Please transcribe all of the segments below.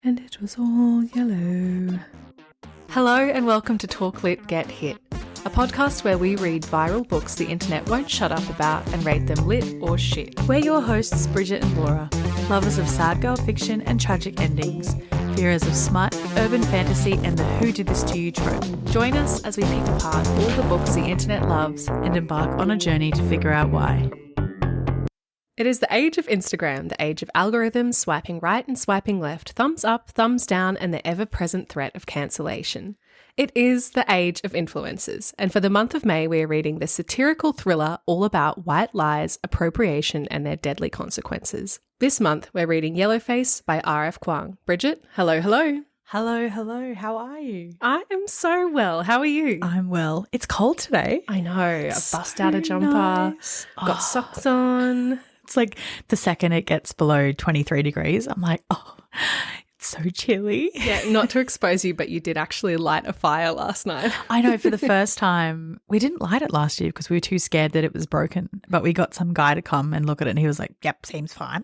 and it was all yellow. Hello and welcome to Talk Lit Get Hit, a podcast where we read viral books the internet won't shut up about and rate them lit or shit. We're your hosts Bridget and Laura, lovers of sad girl fiction and tragic endings, fearers of smut, urban fantasy and the who did this to you trope. Join us as we pick apart all the books the internet loves and embark on a journey to figure out why. It is the age of Instagram, the age of algorithms, swiping right and swiping left, thumbs up, thumbs down, and the ever-present threat of cancellation. It is the age of influencers, and for the month of May, we are reading the satirical thriller all about white lies, appropriation, and their deadly consequences. This month, we're reading Yellowface by R.F. Kuang. Bridget, hello, hello. Hello, hello. How are you? I am so well. How are you? I'm well. It's cold today. I know. I bust out a jumper, nice. got socks on. It's like the second it gets below 23 degrees, I'm like, oh, it's so chilly. Yeah, not to expose you, but you did actually light a fire last night. I know, for the first time. We didn't light it last year because we were too scared that it was broken. But we got some guy to come and look at it and he was like, yep, seems fine.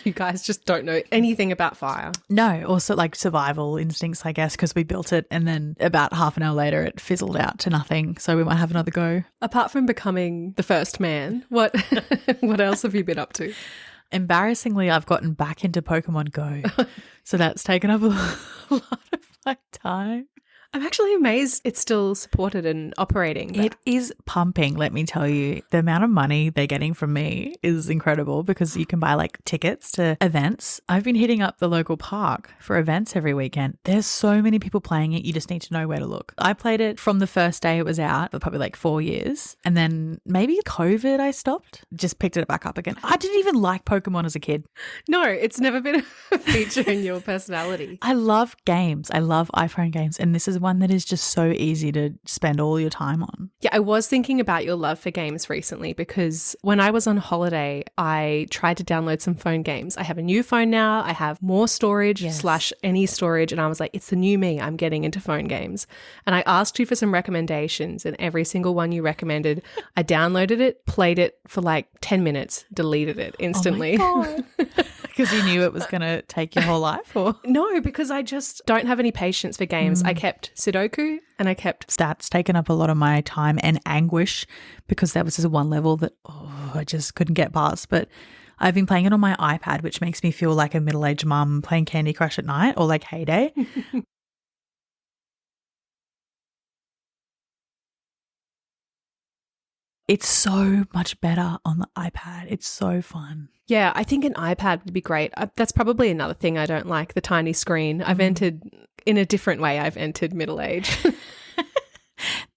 You guys just don't know anything about fire. No, also like survival instincts, I guess, because we built it and then about half an hour later it fizzled out to nothing. So we might have another go. Apart from becoming the first man, what else have you been up to? Embarrassingly, I've gotten back into Pokemon Go. So that's taken up a lot of my time. I'm actually amazed it's still supported and operating. It is pumping, let me tell you. The amount of money they're getting from me is incredible because you can buy like tickets to events. I've been hitting up the local park for events every weekend. There's so many people playing it. You just need to know where to look. I played it from the first day it was out for probably like 4 years. And then maybe COVID I stopped, just picked it back up again. I didn't even like Pokemon as a kid. No, it's never been a feature in your personality. I love games. I love iPhone games. And this is one that is just so easy to spend all your time on. Yeah, I was thinking about your love for games recently because when I was on holiday, I tried to download some phone games. I have a new phone now. I have more storage / any storage. And I was like, it's the new me. I'm getting into phone games. And I asked you for some recommendations and every single one you recommended, I downloaded it, played it for like 10 minutes, deleted it instantly. Oh my God. Because you knew it was going to take your whole life? Or? No, because I just don't have any patience for games. I kept Sudoku and I kept stats, taken up a lot of my time and anguish because that was just one level that I just couldn't get past. But I've been playing it on my iPad, which makes me feel like a middle-aged mum playing Candy Crush at night or like Heyday. It's so much better on the iPad. It's so fun. Yeah, I think an iPad would be great. That's probably another thing I don't like, the tiny screen. I've entered, in a different way, I've entered middle age.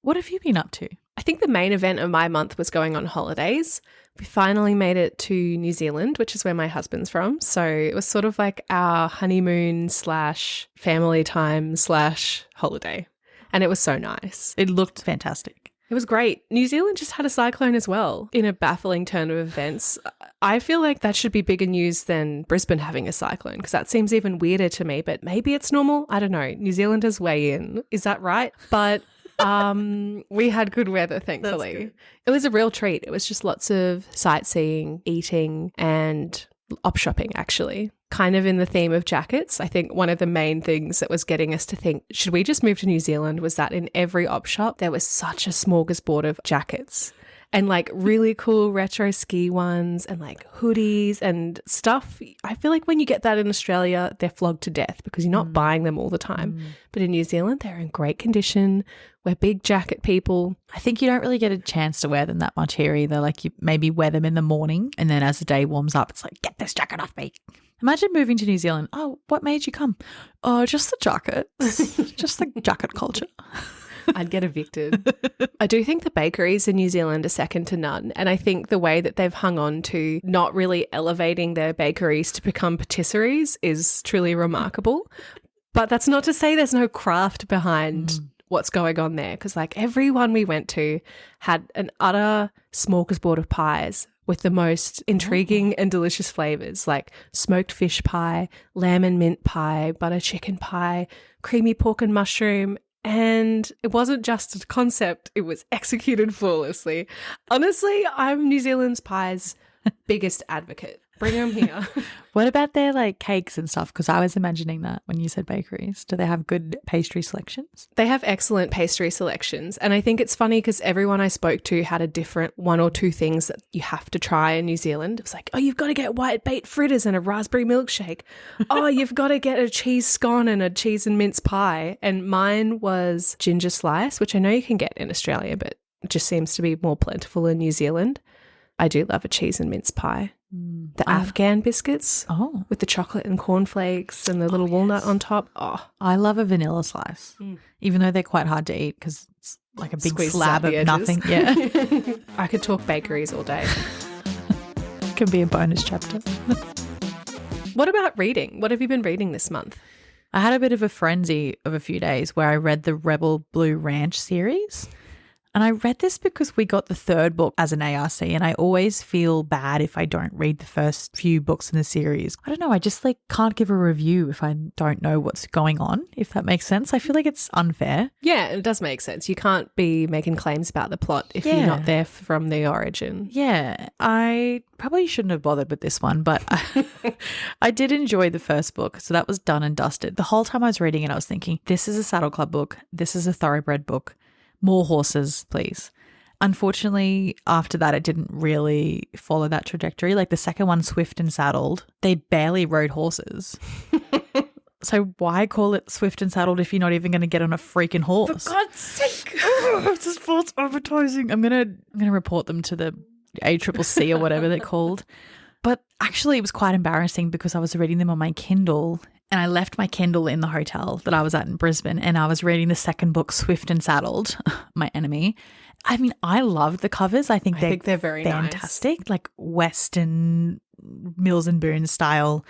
What have you been up to? I think the main event of my month was going on holidays. We finally made it to New Zealand, which is where my husband's from. So it was sort of like our honeymoon / family time / holiday. And it was so nice. It looked fantastic. It was great. New Zealand just had a cyclone as well in a baffling turn of events. I feel like that should be bigger news than Brisbane having a cyclone because that seems even weirder to me, but maybe it's normal. I don't know. New Zealanders weigh in. Is that right? But we had good weather, thankfully. It was a real treat. It was just lots of sightseeing, eating and op shopping actually. Kind of in the theme of jackets. I think one of the main things that was getting us to think, should we just move to New Zealand, was that in every op shop, there was such a smorgasbord of jackets and like really cool retro ski ones and like hoodies and stuff. I feel like when you get that in Australia, they're flogged to death because you're not buying them all the time. But in New Zealand, they're in great condition. We're big jacket people. I think you don't really get a chance to wear them that much here either. Like you maybe wear them in the morning and then as the day warms up, it's like, get this jacket off me. Imagine moving to New Zealand. Oh, what made you come? Oh, just the jacket. Just the jacket culture. I'd get evicted. I do think the bakeries in New Zealand are second to none. And I think the way that they've hung on to not really elevating their bakeries to become patisseries is truly remarkable. But that's not to say there's no craft behind what's going on there. Because like everyone we went to had an utter smorgasbord of pies with the most intriguing and delicious flavors like smoked fish pie, lamb and mint pie, butter chicken pie, creamy pork and mushroom. And it wasn't just a concept, it was executed flawlessly. Honestly, I'm New Zealand's pies biggest advocate. Bring them here. What about their like cakes and stuff? Because I was imagining that when you said bakeries. Do they have good pastry selections? They have excellent pastry selections. And I think it's funny because everyone I spoke to had a different one or two things that you have to try in New Zealand. It was like, oh, you've got to get white bait fritters and a raspberry milkshake. Oh, you've got to get a cheese scone and a cheese and mince pie. And mine was ginger slice, which I know you can get in Australia, but it just seems to be more plentiful in New Zealand. I do love a cheese and mince pie. The Afghan biscuits with the chocolate and cornflakes and the little walnut on top. Oh, I love a vanilla slice, even though they're quite hard to eat because it's like a big Squeezes slab out of the nothing. edges. Yeah. I could talk bakeries all day. Can be a bonus chapter. What about reading? What have you been reading this month? I had a bit of a frenzy of a few days where I read the Rebel Blue Ranch series. And I read this because we got the third book as an ARC, and I always feel bad if I don't read the first few books in the series. I don't know, I just like can't give a review if I don't know what's going on, if that makes sense. I feel like it's unfair. Yeah, it does make sense. You can't be making claims about the plot if you're not there from the origin. Yeah, I probably shouldn't have bothered with this one, but I did enjoy the first book, so that was done and dusted. The whole time I was reading it, I was thinking, this is a Saddle Club book. This is a Thoroughbred book. More horses, please. Unfortunately, after that, it didn't really follow that trajectory. Like the second one, Swift and Saddled, they barely rode horses. So why call it Swift and Saddled if you're not even going to get on a freaking horse? For God's sake. It's just false advertising. I'm gonna report them to the ACCC or whatever they're called. But actually, it was quite embarrassing because I was reading them on my Kindle. And I left my Kindle in the hotel that I was at in Brisbane, and I was reading the second book, Swift and Saddled, my enemy. I mean, I loved the covers. I think they're very fantastic, nice. Like Western Mills and Boon style,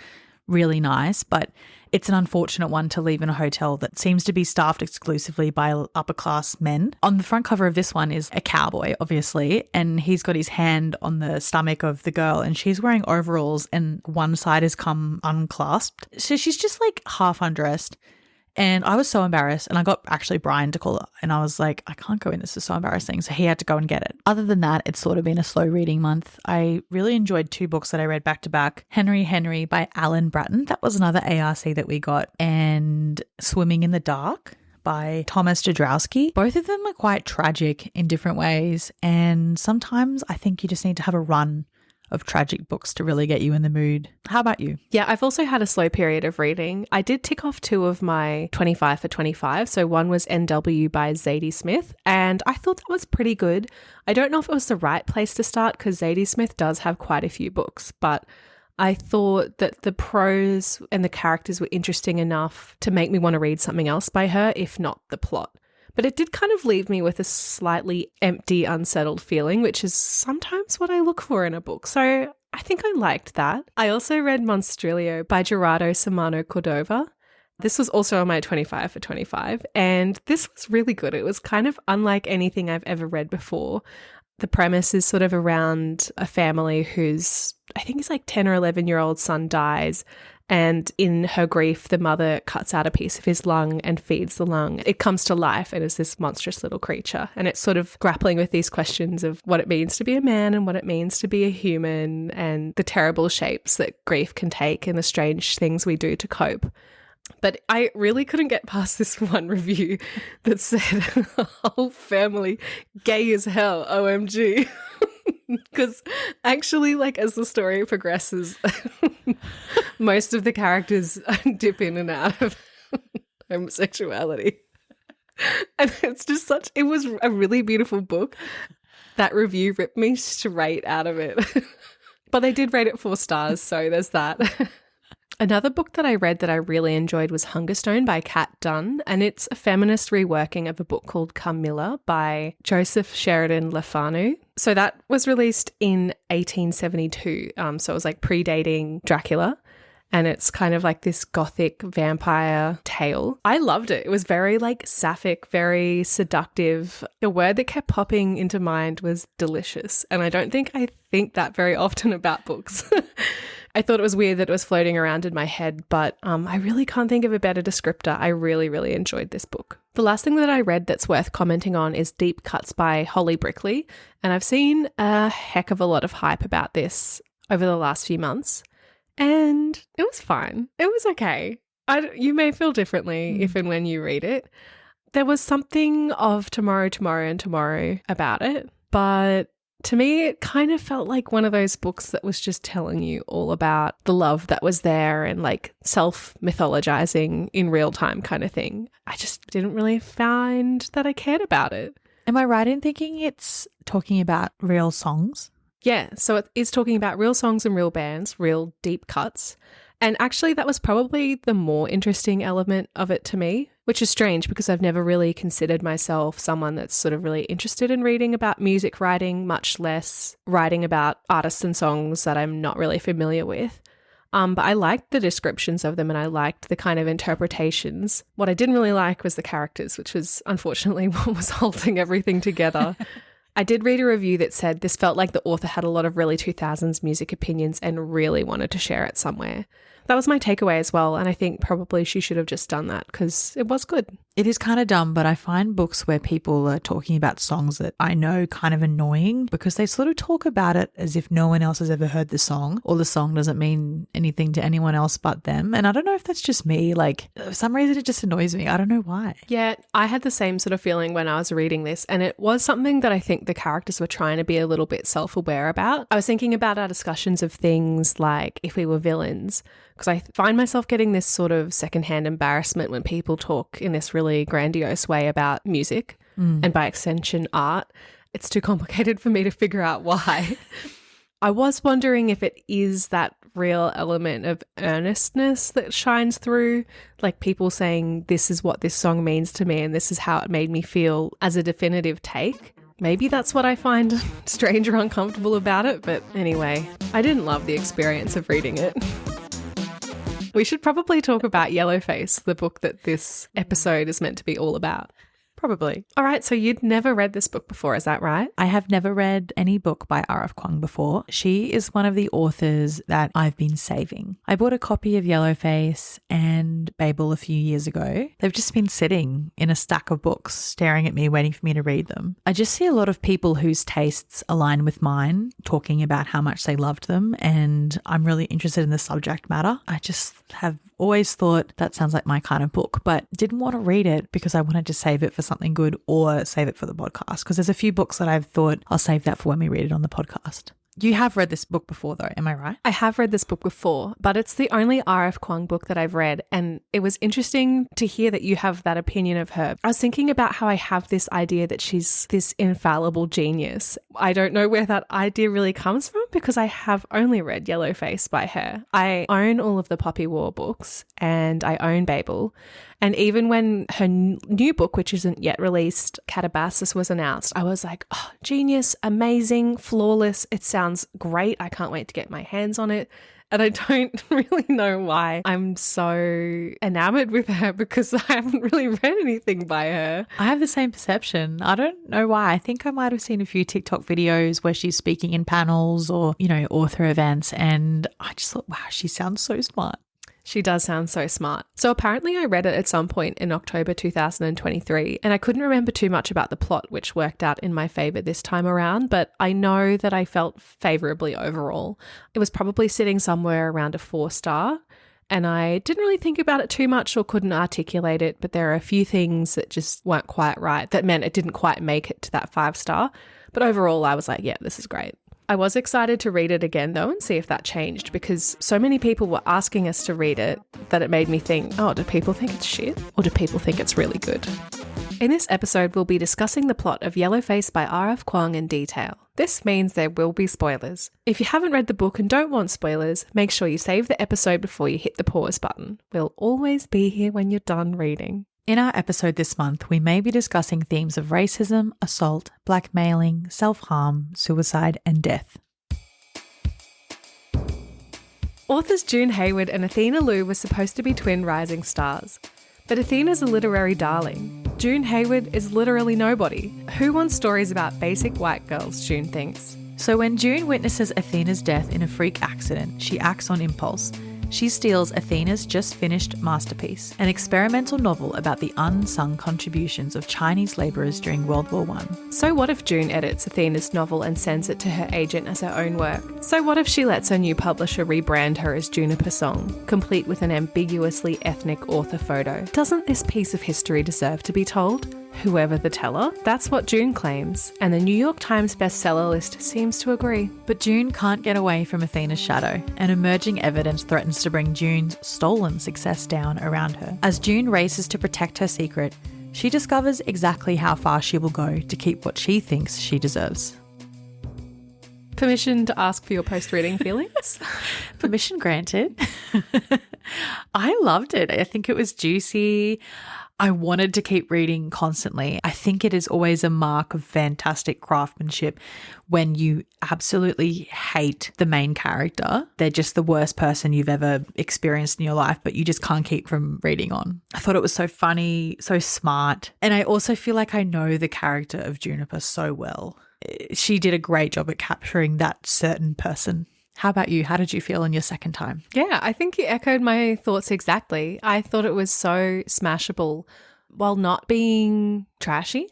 really nice. But it's an unfortunate one to leave in a hotel that seems to be staffed exclusively by upper class men. On the front cover of this one is a cowboy, obviously, and he's got his hand on the stomach of the girl, and she's wearing overalls and one side has come unclasped. So she's just like half undressed. And I was so embarrassed, and I got actually Brian to call it, and I was like, I can't go in, this is so embarrassing. So he had to go and get it. Other than that, it's sort of been a slow reading month. I really enjoyed two books that I read back to back. Henry by Alan Bratton. That was another ARC that we got. And Swimming in the Dark by Thomas Jadrowski. Both of them are quite tragic in different ways. And sometimes I think you just need to have a run of tragic books to really get you in the mood. How about you? Yeah, I've also had a slow period of reading. I did tick off two of my 25 for 25. So one was NW by Zadie Smith, and I thought that was pretty good. I don't know if it was the right place to start because Zadie Smith does have quite a few books, but I thought that the prose and the characters were interesting enough to make me want to read something else by her, if not the plot. But it did kind of leave me with a slightly empty, unsettled feeling, which is sometimes what I look for in a book. So I think I liked that. I also read Monstrilio by Gerardo Samano Cordova. This was also on my 25 for 25, and this was really good. It was kind of unlike anything I've ever read before. The premise is sort of around a family whose, I think it's like 10 or 11-year-old son dies, and in her grief, the mother cuts out a piece of his lung and feeds the lung. It comes to life and is this monstrous little creature. And it's sort of grappling with these questions of what it means to be a man and what it means to be a human and the terrible shapes that grief can take and the strange things we do to cope. But I really couldn't get past this one review that said, whole family gay as hell, OMG. Because actually, like, as the story progresses, most of the characters dip in and out of homosexuality. And it's just it was a really beautiful book. That review ripped me straight out of it. But they did rate it 4 stars, so there's that. Another book that I read that I really enjoyed was Hungerstone by Kat Dunn, and it's a feminist reworking of a book called Carmilla by Joseph Sheridan Le Fanu. So that was released in 1872, so it was like predating Dracula, and it's kind of like this gothic vampire tale. I loved it. It was very like sapphic, very seductive. The word that kept popping into mind was delicious, and I don't think I think that very often about books. I thought it was weird that it was floating around in my head, but I really can't think of a better descriptor. I really, really enjoyed this book. The last thing that I read that's worth commenting on is Deep Cuts by Holly Brickley, and I've seen a heck of a lot of hype about this. over the last few months, and it was fine. It was okay. You may feel differently if and when you read it. There was something of tomorrow about it, but to me, it kind of felt like one of those books that was just telling you all about the love that was there and like self-mythologizing in real time kind of thing. I just didn't really find that I cared about it. Am I right in thinking it's talking about real songs? Yeah, so it is talking about real songs and real bands, real deep cuts. And actually, that was probably the more interesting element of it to me, which is strange because I've never really considered myself someone that's sort of really interested in reading about music writing, much less writing about artists and songs that I'm not really familiar with. But I liked the descriptions of them and I liked the kind of interpretations. What I didn't really like was the characters, which was unfortunately what was holding everything together. I did read a review that said this felt like the author had a lot of really 2000s music opinions and really wanted to share it somewhere. That was my takeaway as well, and I think probably she should have just done that because it was good. It is kind of dumb, but I find books where people are talking about songs that I know kind of annoying because they sort of talk about it as if no one else has ever heard the song or the song doesn't mean anything to anyone else but them. And I don't know if that's just me. Like, for some reason, it just annoys me. I don't know why. Yeah, I had the same sort of feeling when I was reading this, and it was something that I think the characters were trying to be a little bit self-aware about. I was thinking about our discussions of things like if we were villains, because I find myself getting this sort of secondhand embarrassment when people talk in this really grandiose way about music and by extension art. It's too complicated for me to figure out why. I was wondering if it is that real element of earnestness that shines through, like people saying this is what this song means to me and this is how it made me feel as a definitive take. Maybe that's what I find strange or uncomfortable about it, but anyway, I didn't love the experience of reading it. We should probably talk about Yellowface, the book that this episode is meant to be all about. Probably. All right, so you'd never read this book before, is that right? I have never read any book by R.F. Kuang before. She is one of the authors that I've been saving. I bought a copy of Yellowface and Babel a few years ago. They've just been sitting in a stack of books, staring at me, waiting for me to read them. I just see a lot of people whose tastes align with mine talking about how much they loved them, and I'm really interested in the subject matter. I just have always thought that sounds like my kind of book, but didn't want to read it because I wanted to save it for something good or save it for the podcast, because there's a few books that I've thought I'll save that for when we read it on the podcast. You have read this book before though, am I right? I have read this book before, but it's the only R.F. Kuang book that I've read, and it was interesting to hear that you have that opinion of her. I was thinking about how I have this idea that she's this infallible genius. I don't know where that idea really comes from because I have only read Yellowface by her. I own all of the Poppy War books and I own Babel. And even when her new book, which isn't yet released, Catabasis, was announced, I was like, oh, genius, amazing, flawless. It sounds great. I can't wait to get my hands on it. And I don't really know why I'm so enamored with her because I haven't really read anything by her. I have the same perception. I don't know why. I think I might have seen a few TikTok videos where she's speaking in panels or, author events. And I just thought, wow, she sounds so smart. She does sound so smart. So apparently I read it at some point in October 2023 and I couldn't remember too much about the plot, which worked out in my favour this time around, but I know that I felt favourably overall. It was probably sitting somewhere around a 4-star and I didn't really think about it too much or couldn't articulate it, but there are a few things that just weren't quite right that meant it didn't quite make it to that 5-star. But overall I was like, yeah, this is great. I was excited to read it again though and see if that changed because so many people were asking us to read it that it made me think, oh, do people think it's shit or do people think it's really good? In this episode, we'll be discussing the plot of Yellowface by R.F. Kuang in detail. This means there will be spoilers. If you haven't read the book and don't want spoilers, make sure you save the episode before you hit the pause button. We'll always be here when you're done reading. In our episode this month, we may be discussing themes of racism, assault, blackmailing, self-harm, suicide, and death. Authors June Hayward and Athena Liu were supposed to be twin rising stars. But Athena's a literary darling. June Hayward is literally nobody. Who wants stories about basic white girls, June thinks. So when June witnesses Athena's death in a freak accident, she acts on impulse. she steals Athena's just finished masterpiece, an experimental novel about the unsung contributions of Chinese labourers during World War I. So what if June edits Athena's novel and sends it to her agent as her own work? So what if she lets her new publisher rebrand her as Juniper Song, complete with an ambiguously ethnic author photo? Doesn't this piece of history deserve to be told? Whoever the teller? That's what June claims, and the New York Times bestseller list seems to agree. But June can't get away from Athena's shadow, and emerging evidence threatens to bring June's stolen success down around her. As June races to protect her secret, she discovers exactly how far she will go to keep what she thinks she deserves. Permission to ask for your post-reading feelings? Permission granted. I loved it. I think it was juicy. I wanted to keep reading constantly. I think it is always a mark of fantastic craftsmanship when you absolutely hate the main character. They're just the worst person you've ever experienced in your life, but you just can't keep from reading on. I thought it was so funny, so smart. And I also feel like I know the character of Juniper so well. She did a great job at capturing that certain person. How about you? How did you feel on your second time? Yeah, I think you echoed my thoughts exactly. I thought it was so smashable while not being trashy.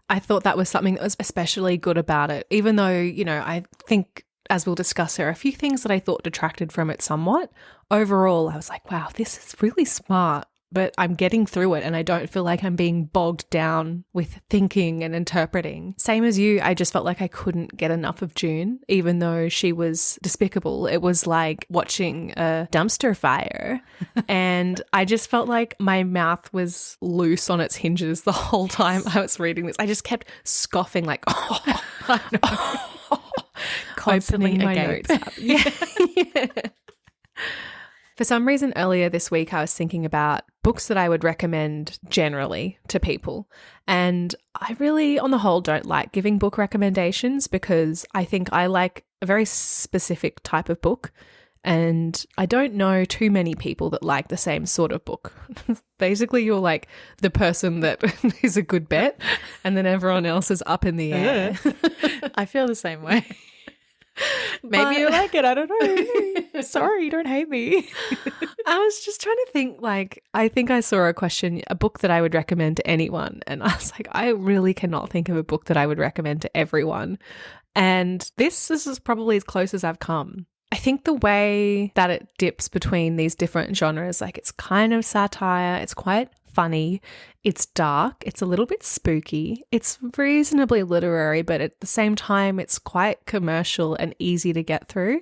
I thought that was something that was especially good about it, even though, you know, I think, as we'll discuss, there are a few things that I thought detracted from it somewhat. Overall, I was like, wow, this is really smart. But I'm getting through it and I don't feel like I'm being bogged down with thinking and interpreting. Same as you, I just felt like I couldn't get enough of June, even though she was despicable. It was like watching a dumpster fire. And I just felt like my mouth was loose on its hinges the whole time I was reading this. I just kept scoffing like, oh, Constantly opening my agape. notes up. Yeah. For some reason earlier this week, I was thinking about books that I would recommend generally to people. And I really, on the whole, don't like giving book recommendations because I think I like a very specific type of book. And I don't know too many people that like the same sort of book. Basically, you're like the person that is a good bet and then everyone else is up in the air. I feel the same way. Maybe you like it. I don't know. Sorry, don't hate me. I was just trying to think, like, I think I saw a book that I would recommend to anyone. And I was like, I really cannot think of a book that I would recommend to everyone. And this is probably as close as I've come. I think the way that it dips between these different genres, like it's kind of satire, it's quite funny, it's dark, it's a little bit spooky, it's reasonably literary, but at the same time, it's quite commercial and easy to get through.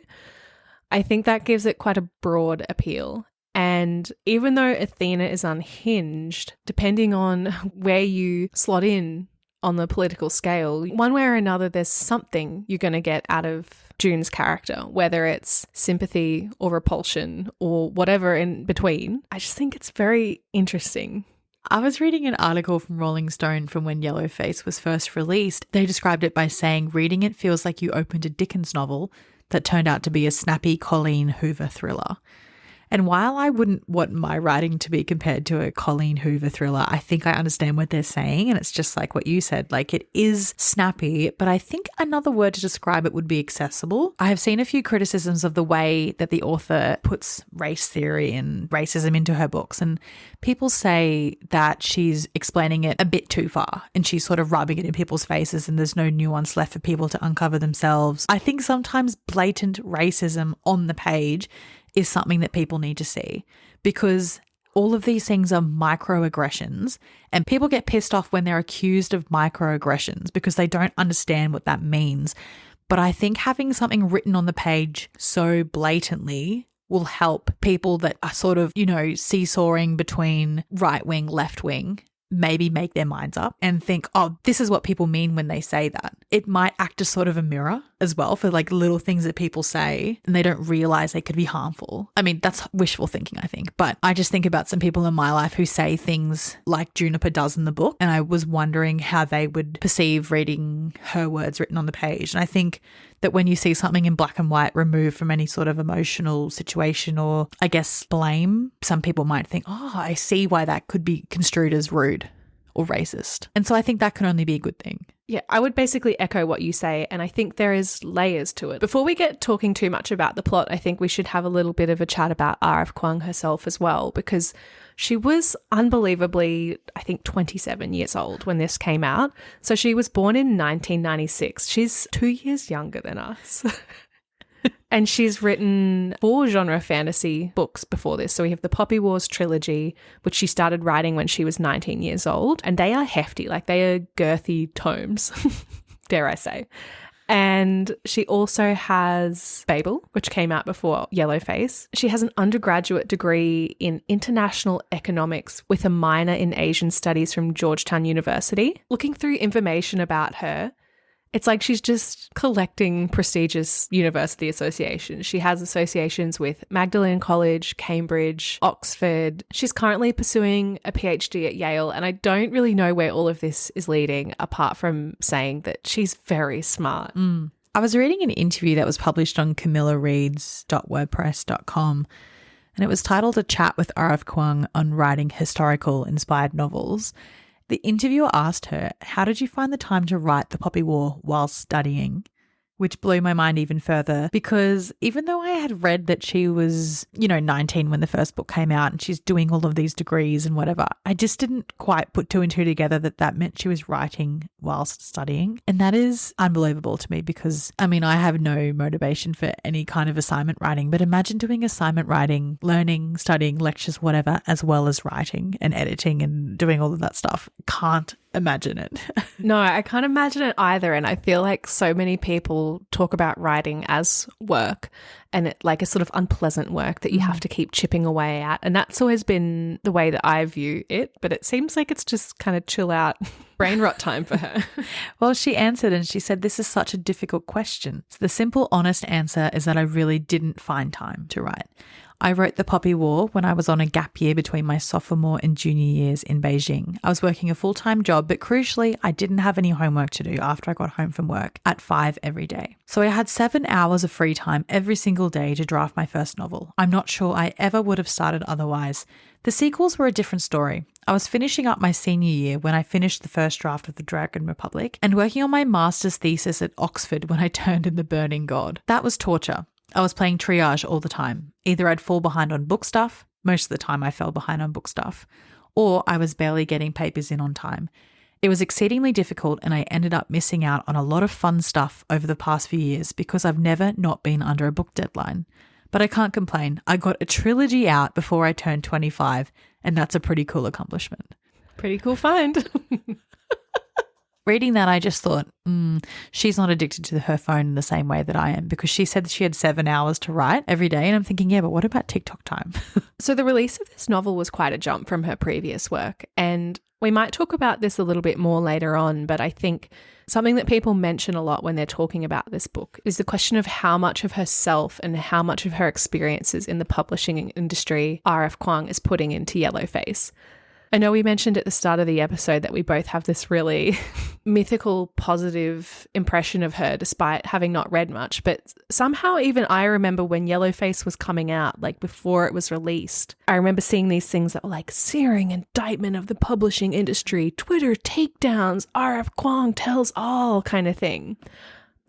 I think that gives it quite a broad appeal. And even though Athena is unhinged, depending on where you slot in on the political scale, one way or another, there's something you're going to get out of June's character, whether it's sympathy or repulsion or whatever in between. I just think it's very interesting. I was reading an article from Rolling Stone from when Yellowface was first released. They described it by saying, reading it feels like you opened a Dickens novel that turned out to be a snappy Colleen Hoover thriller. And while I wouldn't want my writing to be compared to a Colleen Hoover thriller, I think I understand what they're saying. And it's just like what you said, like it is snappy, but I think another word to describe it would be accessible. I have seen a few criticisms of the way that the author puts race theory and racism into her books. And people say that she's explaining it a bit too far and she's sort of rubbing it in people's faces and there's no nuance left for people to uncover themselves. I think sometimes blatant racism on the page is something that people need to see because all of these things are microaggressions and people get pissed off when they're accused of microaggressions because they don't understand what that means. But I think having something written on the page so blatantly will help people that are sort of, seesawing between right wing, left wing, maybe make their minds up and think, oh, this is what people mean when they say that. It might act as sort of a mirror as well for like little things that people say and they don't realize they could be harmful. I mean, that's wishful thinking, I think. But I just think about some people in my life who say things like Juniper does in the book. And I was wondering how they would perceive reading her words written on the page. And I think that when you see something in black and white removed from any sort of emotional situation or I guess blame, some people might think, oh, I see why that could be construed as rude or racist. And so I think that can only be a good thing. Yeah, I would basically echo what you say, and I think there is layers to it. Before we get talking too much about the plot, I think we should have a little bit of a chat about R.F. Kuang herself as well, because she was unbelievably, I think, 27 years old when this came out. So she was born in 1996. She's 2 years younger than us. And she's written 4 genre fantasy books before this. So we have the Poppy Wars trilogy, which she started writing when she was 19 years old. And they are hefty, like they are girthy tomes, dare I say. And she also has Babel, which came out before Yellowface. She has an undergraduate degree in international economics with a minor in Asian studies from Georgetown University. Looking through information about her, it's like she's just collecting prestigious university associations. She has associations with Magdalen College, Cambridge, Oxford. She's currently pursuing a PhD at Yale, and I don't really know where all of this is leading apart from saying that she's very smart. I was reading an interview that was published on camillareads.wordpress.com, and it was titled A Chat with R.F. Kuang on Writing Historical Inspired Novels. The interviewer asked her, how did you find the time to write The Poppy War while studying? Which blew my mind even further, because even though I had read that she was, 19 when the first book came out and she's doing all of these degrees and whatever, I just didn't quite put 2 and 2 together that meant she was writing whilst studying. And that is unbelievable to me because, I have no motivation for any kind of assignment writing, but imagine doing assignment writing, learning, studying, lectures, whatever, as well as writing and editing and doing all of that stuff. Can't imagine it. No, I can't imagine it either. And I feel like so many people talk about writing as work and it like a sort of unpleasant work that you have to keep chipping away at. And that's always been the way that I view it. But it seems like it's just kind of chill out brain rot time for her. Well, she answered and she said, this is such a difficult question. So the simple, honest answer is that I really didn't find time to write. I wrote The Poppy War when I was on a gap year between my sophomore and junior years in Beijing. I was working a full-time job, but crucially, I didn't have any homework to do after I got home from work at 5 every day. So I had 7 hours of free time every single day to draft my first novel. I'm not sure I ever would have started otherwise. The sequels were a different story. I was finishing up my senior year when I finished the first draft of The Dragon Republic and working on my master's thesis at Oxford when I turned in The Burning God. That was torture. I was playing triage all the time. Either I'd fall behind on book stuff, most of the time I fell behind on book stuff, or I was barely getting papers in on time. It was exceedingly difficult and I ended up missing out on a lot of fun stuff over the past few years because I've never not been under a book deadline. But I can't complain. I got a trilogy out before I turned 25 and that's a pretty cool accomplishment. Pretty cool find. Reading that, I just thought, she's not addicted to her phone in the same way that I am because she said she had 7 hours to write every day. And I'm thinking, yeah, but what about TikTok time? So the release of this novel was quite a jump from her previous work. And we might talk about this a little bit more later on, but I think something that people mention a lot when they're talking about this book is the question of how much of herself and how much of her experiences in the publishing industry R.F. Kuang is putting into Yellowface. I know we mentioned at the start of the episode that we both have this really mythical, positive impression of her despite having not read much. But somehow even I remember when Yellowface was coming out, like before it was released, I remember seeing these things that were like searing indictment of the publishing industry, Twitter takedowns, R.F. Kuang tells all kind of thing.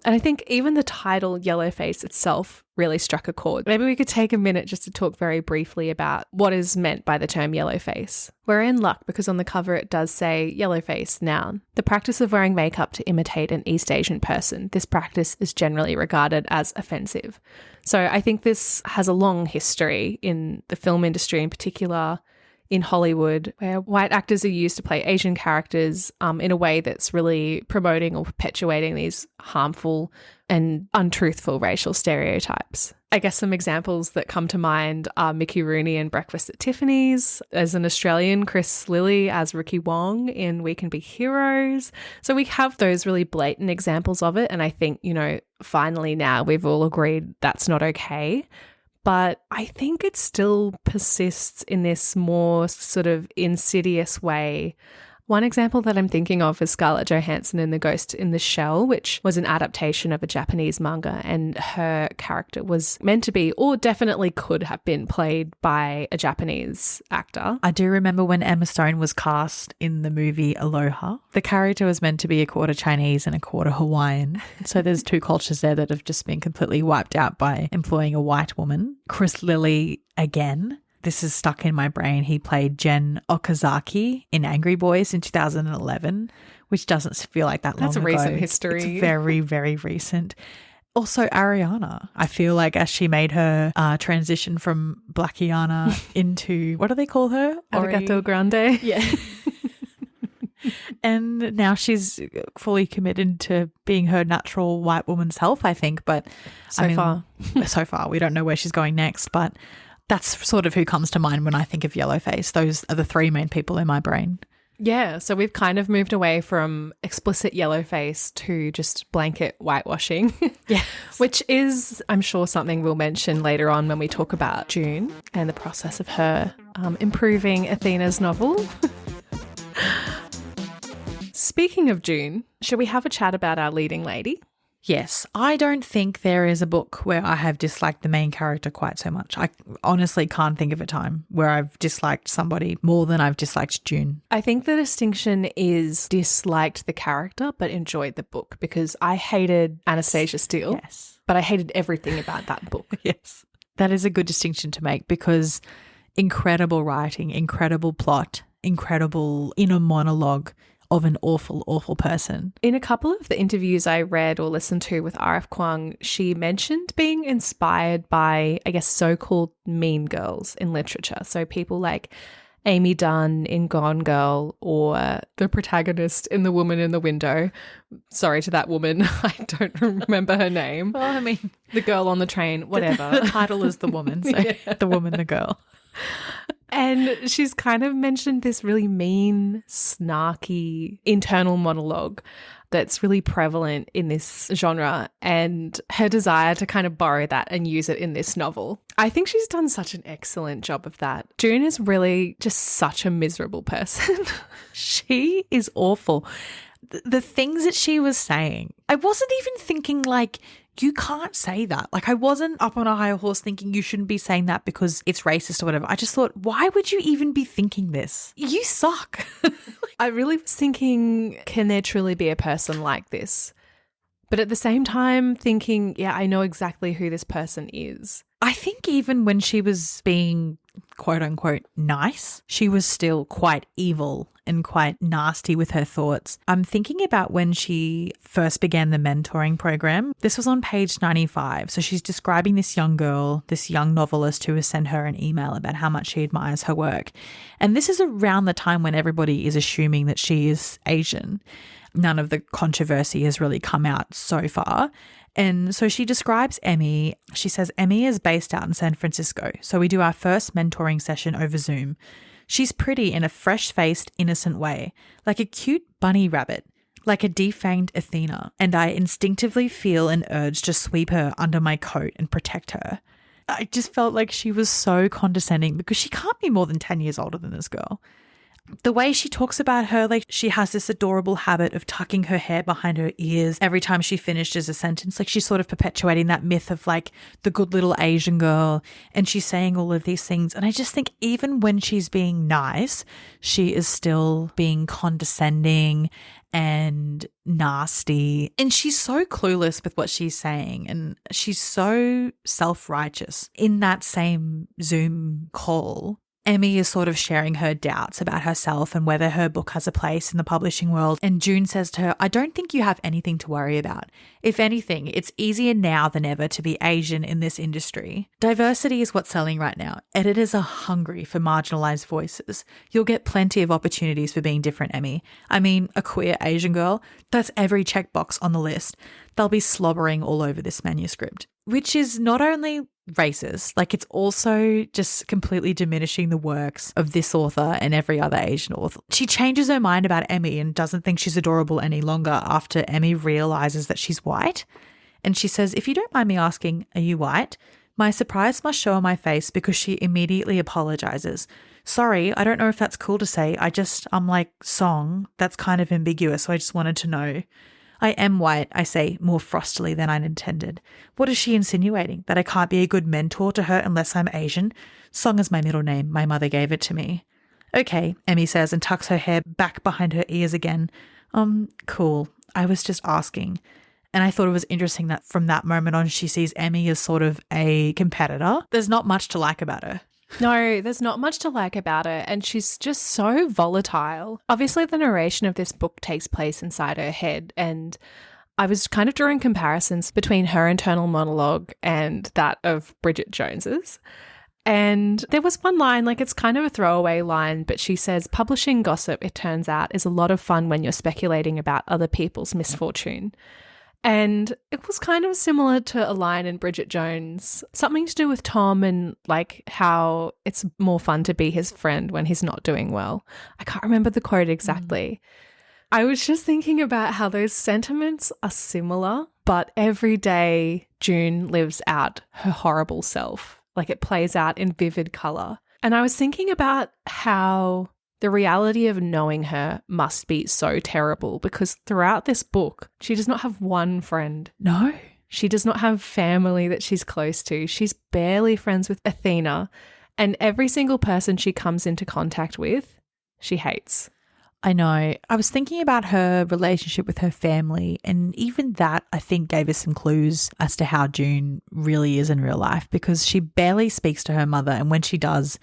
And I think even the title Yellowface itself really struck a chord. Maybe we could take a minute just to talk very briefly about what is meant by the term yellowface. We're in luck because on the cover it does say yellowface, noun. The practice of wearing makeup to imitate an East Asian person. This practice is generally regarded as offensive. So I think this has a long history in the film industry in particular, in Hollywood, where white actors are used to play Asian characters in a way that's really promoting or perpetuating these harmful and untruthful racial stereotypes. I guess some examples that come to mind are Mickey Rooney in Breakfast at Tiffany's, as an Australian, Chris Lilly as Ricky Wong in We Can Be Heroes. So we have those really blatant examples of it. And I think, finally now we've all agreed that's not okay. But I think it still persists in this more sort of insidious way One example that I'm thinking of is Scarlett Johansson in The Ghost in the Shell, which was an adaptation of a Japanese manga, and her character was meant to be, or definitely could have been, played by a Japanese actor. I do remember when Emma Stone was cast in the movie Aloha. The character was meant to be a quarter Chinese and a quarter Hawaiian. So there's two cultures there that have just been completely wiped out by employing a white woman. Chris Lilly again. This is stuck in my brain. He played Jen Okazaki in Angry Boys in 2011, which doesn't feel like that long ago. That's a recent history. It's very, very recent. Also, Ariana. I feel like as she made her transition from Blackiana into, what do they call her? Arigato Grande. Yeah. And now she's fully committed to being her natural white woman self, I think. But so far, we don't know where she's going next. But that's sort of who comes to mind when I think of Yellowface. Those are the three main people in my brain. Yeah, so we've kind of moved away from explicit Yellowface to just blanket whitewashing. Yes. Which is, I'm sure, something we'll mention later on when we talk about June and the process of her improving Athena's novel. Speaking of June, should we have a chat about our leading lady? Yes, I don't think there is a book where I have disliked the main character quite so much. I honestly can't think of a time where I've disliked somebody more than I've disliked June. I think the distinction is disliked the character but enjoyed the book, because I hated Anastasia Steele, yes, but I hated everything about that book. Yes, that is a good distinction to make, because incredible writing, incredible plot, incredible inner monologue of an awful, awful person. In a couple of the interviews I read or listened to with R.F. Kuang, she mentioned being inspired by, I guess, so-called mean girls in literature. So people like Amy Dunn in Gone Girl, or the protagonist in The Woman in the Window. Sorry to that woman. I don't remember her name. Well, I mean, the girl on the train, whatever. The title is The Woman, so yeah. The woman, the girl. And she's kind of mentioned this really mean, snarky internal monologue that's really prevalent in this genre, and her desire to kind of borrow that and use it in this novel. I think she's done such an excellent job of that. June is really just such a miserable person. She is awful. The things that she was saying, I wasn't even thinking like, you can't say that. Like, I wasn't up on a high horse thinking you shouldn't be saying that because it's racist or whatever. I just thought, why would you even be thinking this? You suck. I really was thinking, can there truly be a person like this? But at the same time thinking, yeah, I know exactly who this person is. I think even when she was being quote unquote nice, she was still quite evil and quite nasty with her thoughts. I'm thinking about when she first began the mentoring program. This was on page 95. So she's describing this young girl, this young novelist who has sent her an email about how much she admires her work. And this is around the time when everybody is assuming that she is Asian. None of the controversy has really come out so far. And so she describes Emmy. She says, Emmy is based out in San Francisco. So we do our first mentoring session over Zoom. She's pretty in a fresh-faced, innocent way, like a cute bunny rabbit, like a defanged Athena, and I instinctively feel an urge to sweep her under my coat and protect her. I just felt like she was so condescending because she can't be more than 10 years older than this girl. The way she talks about her, like she has this adorable habit of tucking her hair behind her ears every time she finishes a sentence. Like she's sort of perpetuating that myth of like the good little Asian girl, and she's saying all of these things. And I just think even when she's being nice, she is still being condescending and nasty. And she's so clueless with what she's saying, and she's so self-righteous. In that same Zoom call, Emmy is sort of sharing her doubts about herself and whether her book has a place in the publishing world. And June says to her, I don't think you have anything to worry about. If anything, it's easier now than ever to be Asian in this industry. Diversity is what's selling right now. Editors are hungry for marginalized voices. You'll get plenty of opportunities for being different, Emmy. I mean, a queer Asian girl, that's every checkbox on the list. They'll be slobbering all over this manuscript, which is not only racist, like it's also just completely diminishing the works of this author and every other Asian author. She changes her mind about Emmy and doesn't think she's adorable any longer after Emmy realizes that she's white. And she says, if you don't mind me asking, are you white? My surprise must show on my face because she immediately apologizes. Sorry, I don't know if that's cool to say. I'm like, song, that's kind of ambiguous, so I just wanted to know. I am white, I say, more frostily than I'd intended. What is she insinuating? That I can't be a good mentor to her unless I'm Asian? Song is my middle name. My mother gave it to me. Okay, Emmy says and tucks her hair back behind her ears again. Cool. I was just asking. And I thought it was interesting that from that moment on, she sees Emmy as sort of a competitor. There's not much to like about her. No, there's not much to like about her, and she's just so volatile. Obviously, the narration of this book takes place inside her head, and I was kind of drawing comparisons between her internal monologue and that of Bridget Jones's. And there was one line, like it's kind of a throwaway line, but she says, publishing gossip, it turns out, is a lot of fun when you're speculating about other people's misfortune. And it was kind of similar to a line in Bridget Jones, something to do with Tom and like how it's more fun to be his friend when he's not doing well. I can't remember the quote exactly. I was just thinking about how those sentiments are similar, but every day June lives out her horrible self. Like it plays out in vivid colour. And I was thinking about how the reality of knowing her must be so terrible because throughout this book, she does not have one friend. No. She does not have family that she's close to. She's barely friends with Athena. And every single person she comes into contact with, she hates. I know. I was thinking about her relationship with her family, and even that I think gave us some clues as to how June really is in real life because she barely speaks to her mother, and when she does,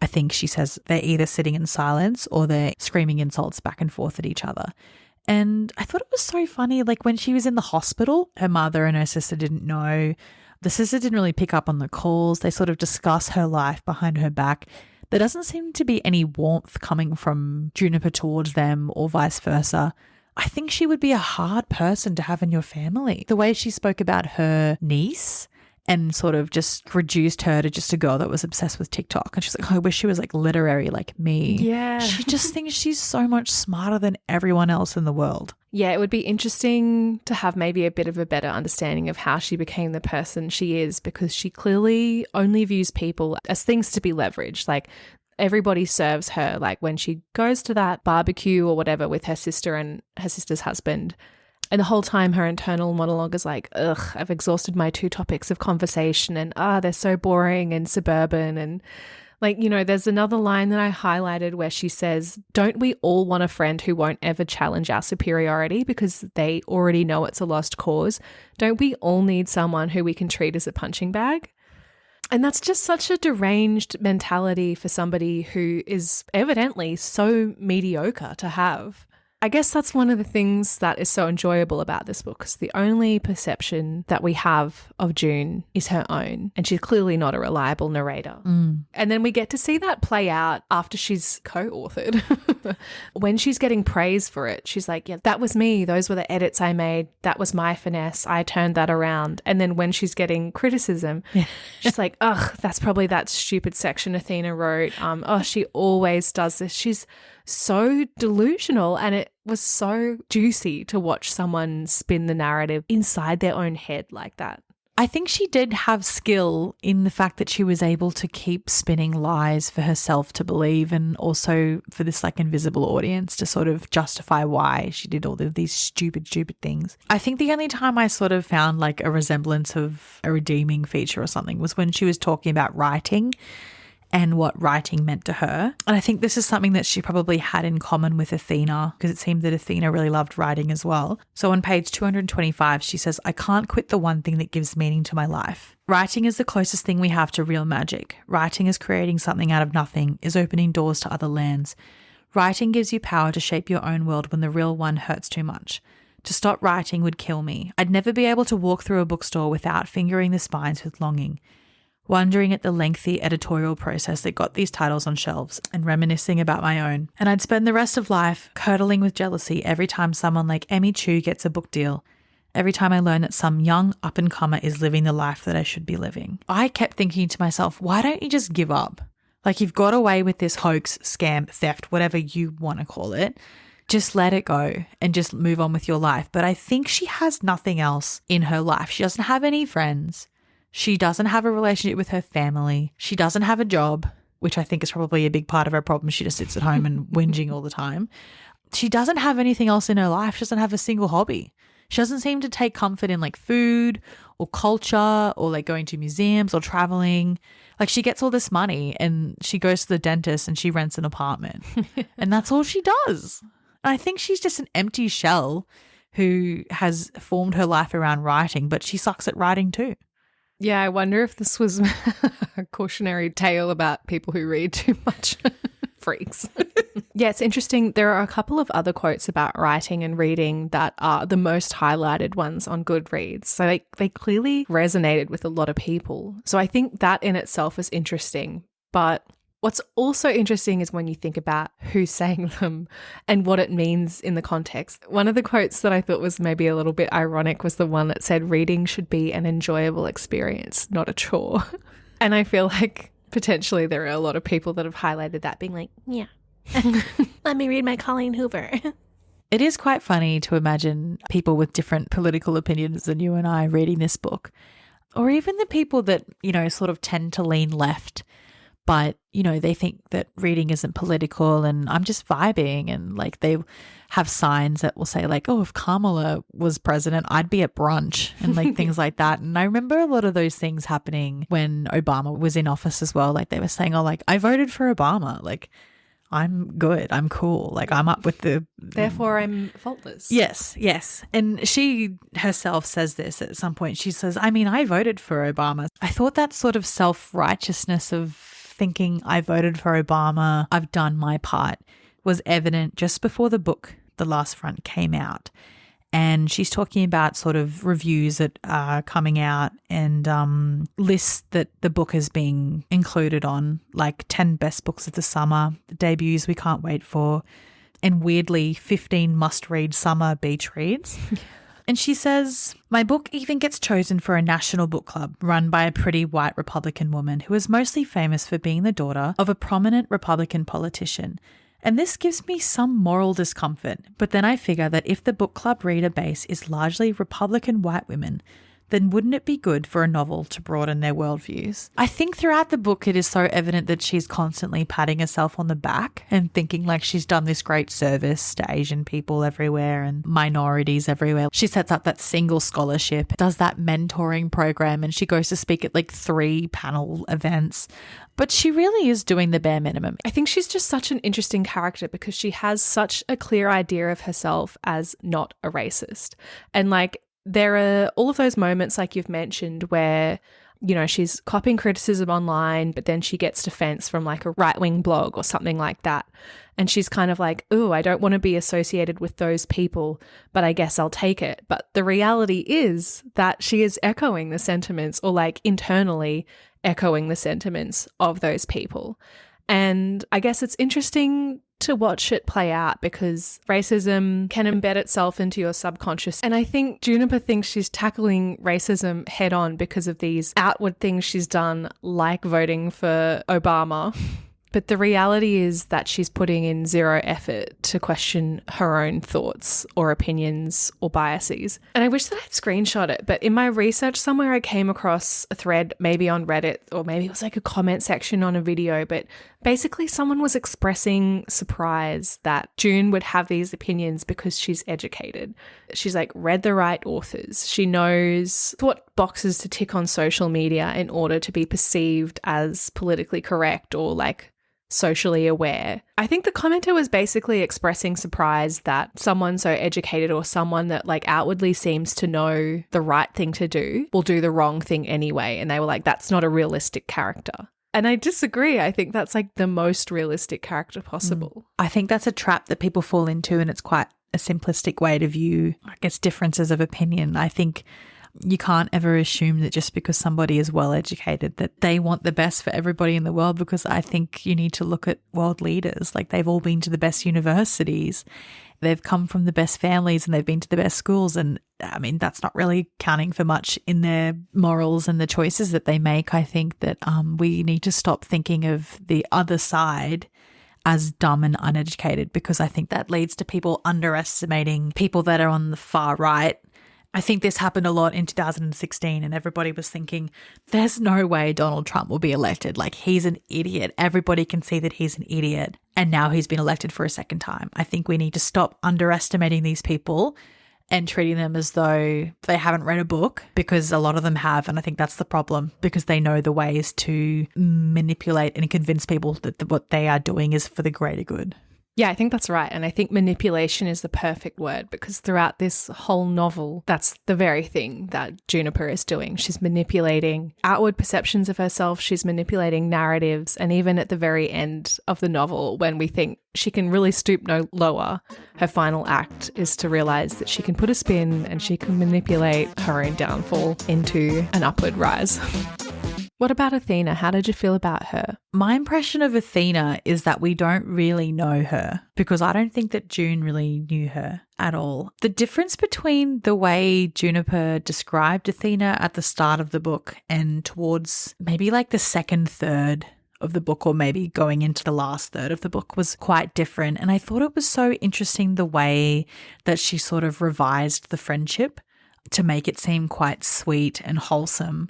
I think she says they're either sitting in silence or they're screaming insults back and forth at each other. And I thought it was so funny, like when she was in the hospital, her mother and her sister didn't know. The sister didn't really pick up on the calls. They sort of discuss her life behind her back. There doesn't seem to be any warmth coming from Juniper towards them or vice versa. I think she would be a hard person to have in your family. The way she spoke about her niece and sort of just reduced her to just a girl that was obsessed with TikTok. And she's like, oh, I wish she was like literary like me. Yeah. She just thinks she's so much smarter than everyone else in the world. Yeah, it would be interesting to have maybe a bit of a better understanding of how she became the person she is because she clearly only views people as things to be leveraged. Like everybody serves her. Like when she goes to that barbecue or whatever with her sister and her sister's husband, and the whole time her internal monologue is like, ugh, I've exhausted my 2 topics of conversation and they're so boring and suburban. And like, you know, there's another line that I highlighted where she says, don't we all want a friend who won't ever challenge our superiority because they already know it's a lost cause? Don't we all need someone who we can treat as a punching bag? And that's just such a deranged mentality for somebody who is evidently so mediocre to have. I guess that's one of the things that is so enjoyable about this book because the only perception that we have of June is her own, and she's clearly not a reliable narrator. And then we get to see that play out after she's co-authored. When she's getting praise for it, she's like, yeah, that was me. Those were the edits I made. That was my finesse. I turned that around. And then when she's getting criticism, she's like, ugh, that's probably that stupid section Athena wrote. Oh, she always does this. She's so delusional, and it was so juicy to watch someone spin the narrative inside their own head like that. I think she did have skill in the fact that she was able to keep spinning lies for herself to believe, and also for this like invisible audience to sort of justify why she did all of these stupid things. I think the only time I sort of found like a resemblance of a redeeming feature or something was when she was talking about writing and what writing meant to her. And I think this is something that she probably had in common with Athena because it seemed that Athena really loved writing as well. So on page 225, she says, I can't quit the one thing that gives meaning to my life. Writing is the closest thing we have to real magic. Writing is creating something out of nothing, is opening doors to other lands. Writing gives you power to shape your own world when the real one hurts too much. To stop writing would kill me. I'd never be able to walk through a bookstore without fingering the spines with longing, wondering at the lengthy editorial process that got these titles on shelves and reminiscing about my own. And I'd spend the rest of life curdling with jealousy every time someone like Emmy Chu gets a book deal, every time I learn that some young up-and-comer is living the life that I should be living. I kept thinking to myself, why don't you just give up? Like you've got away with this hoax, scam, theft, whatever you want to call it. Just let it go and just move on with your life. But I think she has nothing else in her life. She doesn't have any friends. She doesn't have a relationship with her family. She doesn't have a job. which I think is probably a big part of her problem. She just sits at home and whinging all the time. She doesn't have anything else in her life. She doesn't have a single hobby. She doesn't seem to take comfort in like food or culture or like going to museums or traveling. Like she gets all this money and she goes to the dentist and she rents an apartment and that's all she does. And I think she's just an empty shell who has formed her life around writing, but she sucks at writing too. Yeah, I wonder if this was a cautionary tale about people who read too much. Freaks. Yeah, it's interesting. There are a couple of other quotes about writing and reading that are the most highlighted ones on Goodreads. So they clearly resonated with a lot of people. So I think that in itself is interesting. But what's also interesting is when you think about who's saying them and what it means in the context. One of the quotes that I thought was maybe a little bit ironic was the one that said, "Reading should be an enjoyable experience, not a chore." And I feel like potentially there are a lot of people that have highlighted that being like, yeah, let me read my Colleen Hoover. It is quite funny to imagine people with different political opinions than you and I reading this book, or even the people that, you know, sort of tend to lean left, but, you know, they think that reading isn't political and I'm just vibing, and like they have signs that will say like, oh, if Kamala was president, I'd be at brunch and like things like that. And I remember a lot of those things happening when Obama was in office as well. Like they were saying, oh, like I voted for Obama. Like I'm good. I'm cool. Like I'm up with the... Therefore I'm faultless. Yes, yes. And she herself says this at some point. She says, I mean, I voted for Obama. I thought that sort of self-righteousness of thinking I voted for Obama, I've done my part, was evident just before the book, The Last Front, came out. And she's talking about sort of reviews that are coming out and lists that the book is being included on, like 10 best books of the summer, the debuts we can't wait for, and weirdly 15 must-read summer beach reads. And she says, my book even gets chosen for a national book club run by a pretty white Republican woman who is mostly famous for being the daughter of a prominent Republican politician. And this gives me some moral discomfort. But then I figure that if the book club reader base is largely Republican white women, then wouldn't it be good for a novel to broaden their worldviews? I think throughout the book it is so evident that she's constantly patting herself on the back and thinking like she's done this great service to Asian people everywhere and minorities everywhere. She sets up that single scholarship, does that mentoring program, and she goes to speak at like 3 panel events. But she really is doing the bare minimum. I think she's just such an interesting character because she has such a clear idea of herself as not a racist. And like, there are all of those moments like you've mentioned where, you know, she's copying criticism online, but then she gets defense from like a right-wing blog or something like that. And she's kind of like, ooh, I don't want to be associated with those people, but I guess I'll take it. But the reality is that she is echoing the sentiments, or like internally echoing the sentiments of those people. And I guess it's interesting to watch it play out because racism can embed itself into your subconscious. And I think Juniper thinks she's tackling racism head on because of these outward things she's done, like voting for Obama. But the reality is that she's putting in zero effort to question her own thoughts or opinions or biases. And I wish that I'd screenshot it, but in my research somewhere I came across a thread, maybe on Reddit, or maybe it was like a comment section on a video, but basically someone was expressing surprise that June would have these opinions because she's educated. She's like read the right authors. She knows what boxes to tick on social media in order to be perceived as politically correct or like socially aware. I think the commenter was basically expressing surprise that someone so educated or someone that like outwardly seems to know the right thing to do will do the wrong thing anyway. And they were like, that's not a realistic character. And I disagree. I think that's like the most realistic character possible. I think that's a trap that people fall into, and it's quite a simplistic way to view, I guess, differences of opinion. I think you can't ever assume that just because somebody is well educated that they want the best for everybody in the world, because I think you need to look at world leaders. Like, they've all been to the best universities, they've come from the best families, and they've been to the best schools. And I mean, that's not really counting for much in their morals and the choices that they make. I think that we need to stop thinking of the other side as dumb and uneducated, because I think that leads to people underestimating people that are on the far right I think this happened a lot in 2016 and everybody was thinking, there's no way Donald Trump will be elected. Like, he's an idiot. Everybody can see that he's an idiot. And now he's been elected for a second time. I think we need to stop underestimating these people and treating them as though they haven't read a book, because a lot of them have. And I think that's the problem, because they know the ways to manipulate and convince people that what they are doing is for the greater good. Yeah, I think that's right. And I think manipulation is the perfect word, because throughout this whole novel, that's the very thing that Juniper is doing. She's manipulating outward perceptions of herself. She's manipulating narratives. And even at the very end of the novel, when we think she can really stoop no lower, her final act is to realize that she can put a spin and she can manipulate her own downfall into an upward rise. What about Athena? How did you feel about her? My impression of Athena is that we don't really know her, because I don't think that June really knew her at all. The difference between the way Juniper described Athena at the start of the book and towards maybe like the second third of the book, or maybe going into the last third of the book, was quite different. And I thought it was so interesting the way that she sort of revised the friendship to make it seem quite sweet and wholesome.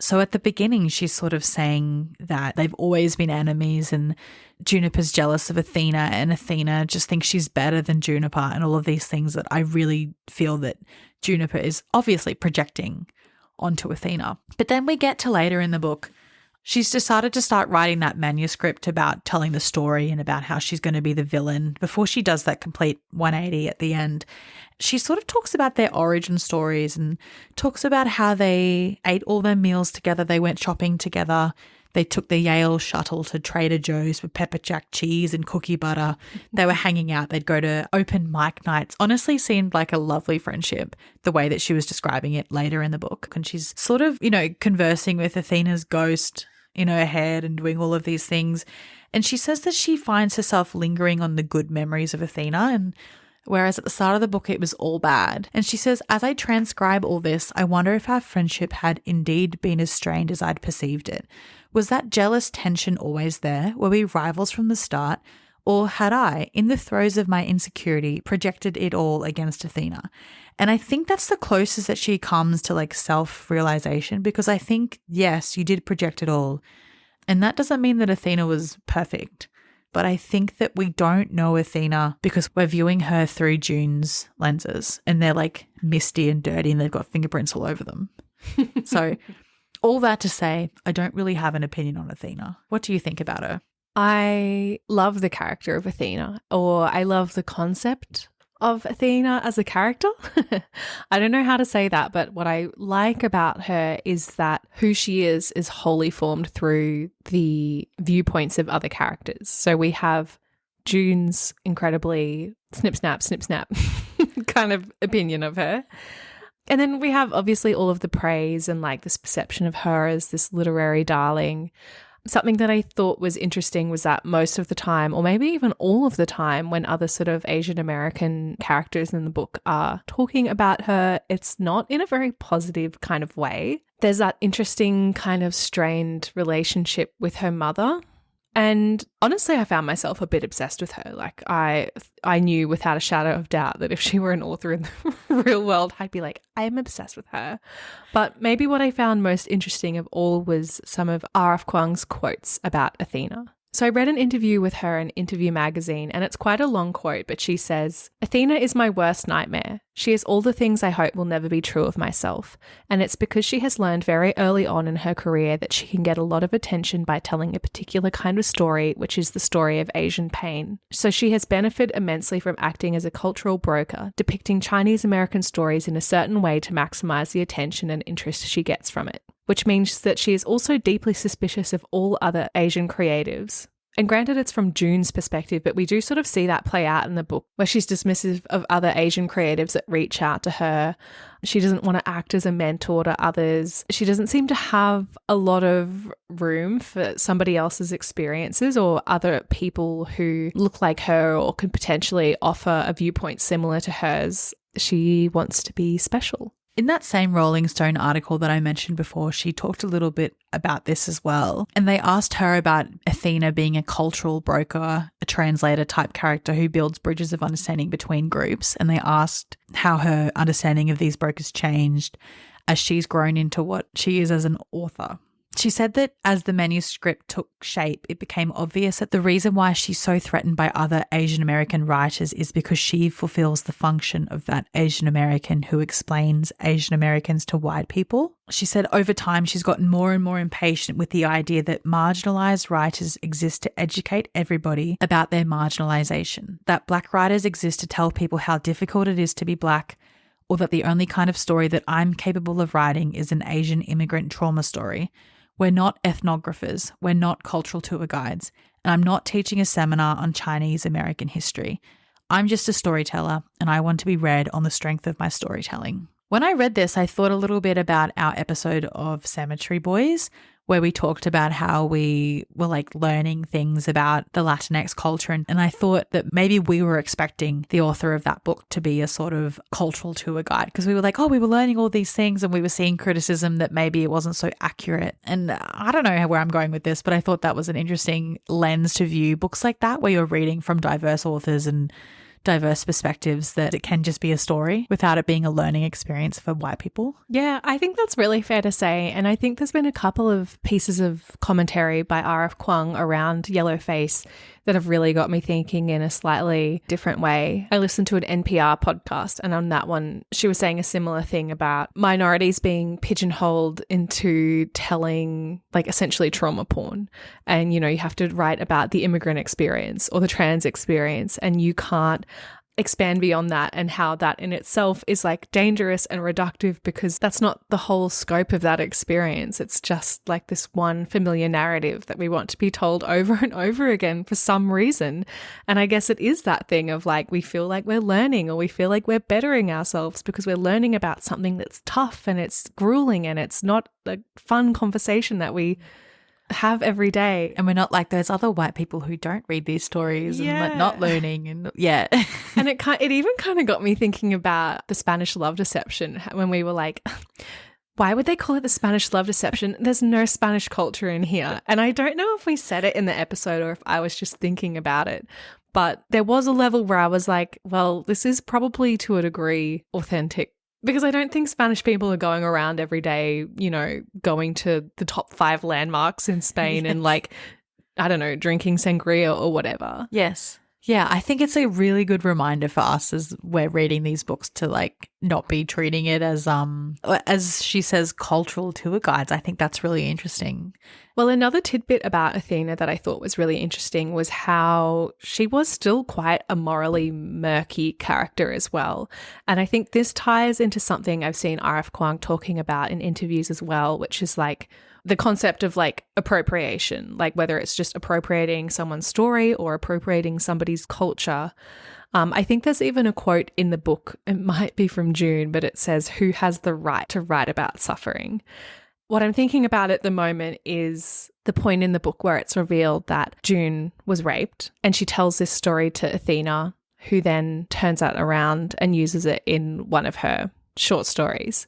So at the beginning, she's sort of saying that they've always been enemies and Juniper's jealous of Athena and Athena just thinks she's better than Juniper and all of these things that I really feel that Juniper is obviously projecting onto Athena. But then we get to later in the book, she's decided to start writing that manuscript about telling the story and about how she's going to be the villain. Before she does that complete 180 at the end, she sort of talks about their origin stories and talks about how they ate all their meals together. They went shopping together. They took the Yale shuttle to Trader Joe's for pepper jack cheese and cookie butter. They were hanging out. They'd go to open mic nights. Honestly seemed like a lovely friendship, the way that she was describing it later in the book. And she's sort of, conversing with Athena's ghost in her head and doing all of these things. And she says that she finds herself lingering on the good memories of Athena, and whereas at the start of the book it was all bad. And she says, as I transcribe all this, I wonder if our friendship had indeed been as strained as I'd perceived it. Was that jealous tension always there? Were we rivals from the start? Or had I, in the throes of my insecurity, projected it all against Athena? And I think that's the closest that she comes to like self-realization, because I think, yes, you did project it all. And that doesn't mean that Athena was perfect. But I think that we don't know Athena because we're viewing her through June's lenses, and they're like misty and dirty and they've got fingerprints all over them. So all that to say, I don't really have an opinion on Athena. What do you think about her? I love the character of Athena, or I love the concept of Athena as a character. I don't know how to say that, but what I like about her is that who she is wholly formed through the viewpoints of other characters. So we have June's incredibly snip, snap kind of opinion of her. And then we have obviously all of the praise and like this perception of her as this literary darling. Something that I thought was interesting was that most of the time, or maybe even all of the time, when other sort of Asian American characters in the book are talking about her, it's not in a very positive kind of way. There's that interesting kind of strained relationship with her mother. And honestly, I found myself a bit obsessed with her. Like I knew without a shadow of doubt that if she were an author in the real world, I'd be like, I am obsessed with her. But maybe what I found most interesting of all was some of R.F. Kuang's quotes about Athena. So I read an interview with her in Interview magazine, and it's quite a long quote, but she says, Athena is my worst nightmare. She is all the things I hope will never be true of myself. And it's because she has learned very early on in her career that she can get a lot of attention by telling a particular kind of story, which is the story of Asian pain. So she has benefited immensely from acting as a cultural broker, depicting Chinese American stories in a certain way to maximize the attention and interest she gets from it. Which means that she is also deeply suspicious of all other Asian creatives. And granted, it's from June's perspective, but we do sort of see that play out in the book where she's dismissive of other Asian creatives that reach out to her. She doesn't want to act as a mentor to others. She doesn't seem to have a lot of room for somebody else's experiences or other people who look like her or could potentially offer a viewpoint similar to hers. She wants to be special. In that same Rolling Stone article that I mentioned before, she talked a little bit about this as well. And they asked her about Athena being a cultural broker, a translator type character who builds bridges of understanding between groups. And they asked how her understanding of these brokers changed as she's grown into what she is as an author. She said that as the manuscript took shape, it became obvious that the reason why she's so threatened by other Asian American writers is because she fulfills the function of that Asian American who explains Asian Americans to white people. She said over time she's gotten more and more impatient with the idea that marginalized writers exist to educate everybody about their marginalization, that Black writers exist to tell people how difficult it is to be Black, or that the only kind of story that I'm capable of writing is an Asian immigrant trauma story. We're not ethnographers, we're not cultural tour guides, and I'm not teaching a seminar on Chinese American history. I'm just a storyteller, and I want to be read on the strength of my storytelling. When I read this, I thought a little bit about our episode of Cemetery Boys, where we talked about how we were like learning things about the Latinx culture. And I thought that maybe we were expecting the author of that book to be a sort of cultural tour guide, because we were like, oh, we were learning all these things and we were seeing criticism that maybe it wasn't so accurate. And I don't know where I'm going with this, but I thought that was an interesting lens to view books like that, where you're reading from diverse authors and diverse perspectives, that it can just be a story without it being a learning experience for white people. Yeah, I think that's really fair to say. And I think there's been a couple of pieces of commentary by R.F. Kuang around Yellowface that have really got me thinking in a slightly different way. I listened to an NPR podcast, and on that one, she was saying a similar thing about minorities being pigeonholed into telling like essentially trauma porn. And, you know, you have to write about the immigrant experience or the trans experience, and you can't expand beyond that, and how that in itself is like dangerous and reductive, because that's not the whole scope of that experience. It's just like this one familiar narrative that we want to be told over and over again for some reason. And I guess it is that thing of like, we feel like we're learning, or we feel like we're bettering ourselves because we're learning about something that's tough and it's grueling and it's not a fun conversation that we have every day. And we're not like those other white people who don't read these stories and like not learning. And And it even kind of got me thinking about the Spanish love deception, when we were like, why would they call it the Spanish love deception? There's no Spanish culture in here. And I don't know if we said it in the episode or if I was just thinking about it, but there was a level where I was like, well, this is probably to a degree authentic. Because I don't think Spanish people are going around every day, you know, going to the top 5 landmarks in Spain and like, I don't know, drinking sangria or whatever. Yes. Yeah, I think it's a really good reminder for us as we're reading these books to like not be treating it as she says, cultural tour guides. I think that's really interesting. Well, another tidbit about Athena that I thought was really interesting was how she was still quite a morally murky character as well. And I think this ties into something I've seen R.F. Kuang talking about in interviews as well, which is like the concept of like appropriation, like whether it's just appropriating someone's story or appropriating somebody's culture. I think there's even a quote in the book, it might be from June, but it says, "Who has the right to write about suffering?" What I'm thinking about at the moment is the point in the book where it's revealed that June was raped, and she tells this story to Athena, who then turns that around and uses it in one of her short stories.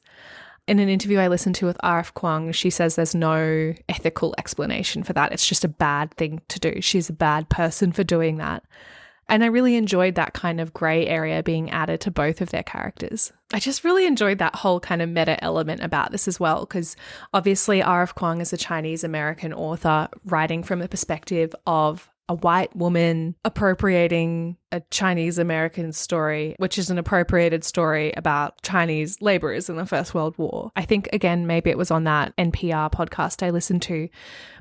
In an interview I listened to with R.F. Kuang, she says there's no ethical explanation for that. It's just a bad thing to do. She's a bad person for doing that. And I really enjoyed that kind of grey area being added to both of their characters. I just really enjoyed that whole kind of meta element about this as well, because obviously R.F. Kuang is a Chinese American author writing from the perspective of a white woman appropriating a Chinese American story, which is an appropriated story about Chinese laborers in the First World War. I think, again, maybe it was on that NPR podcast I listened to.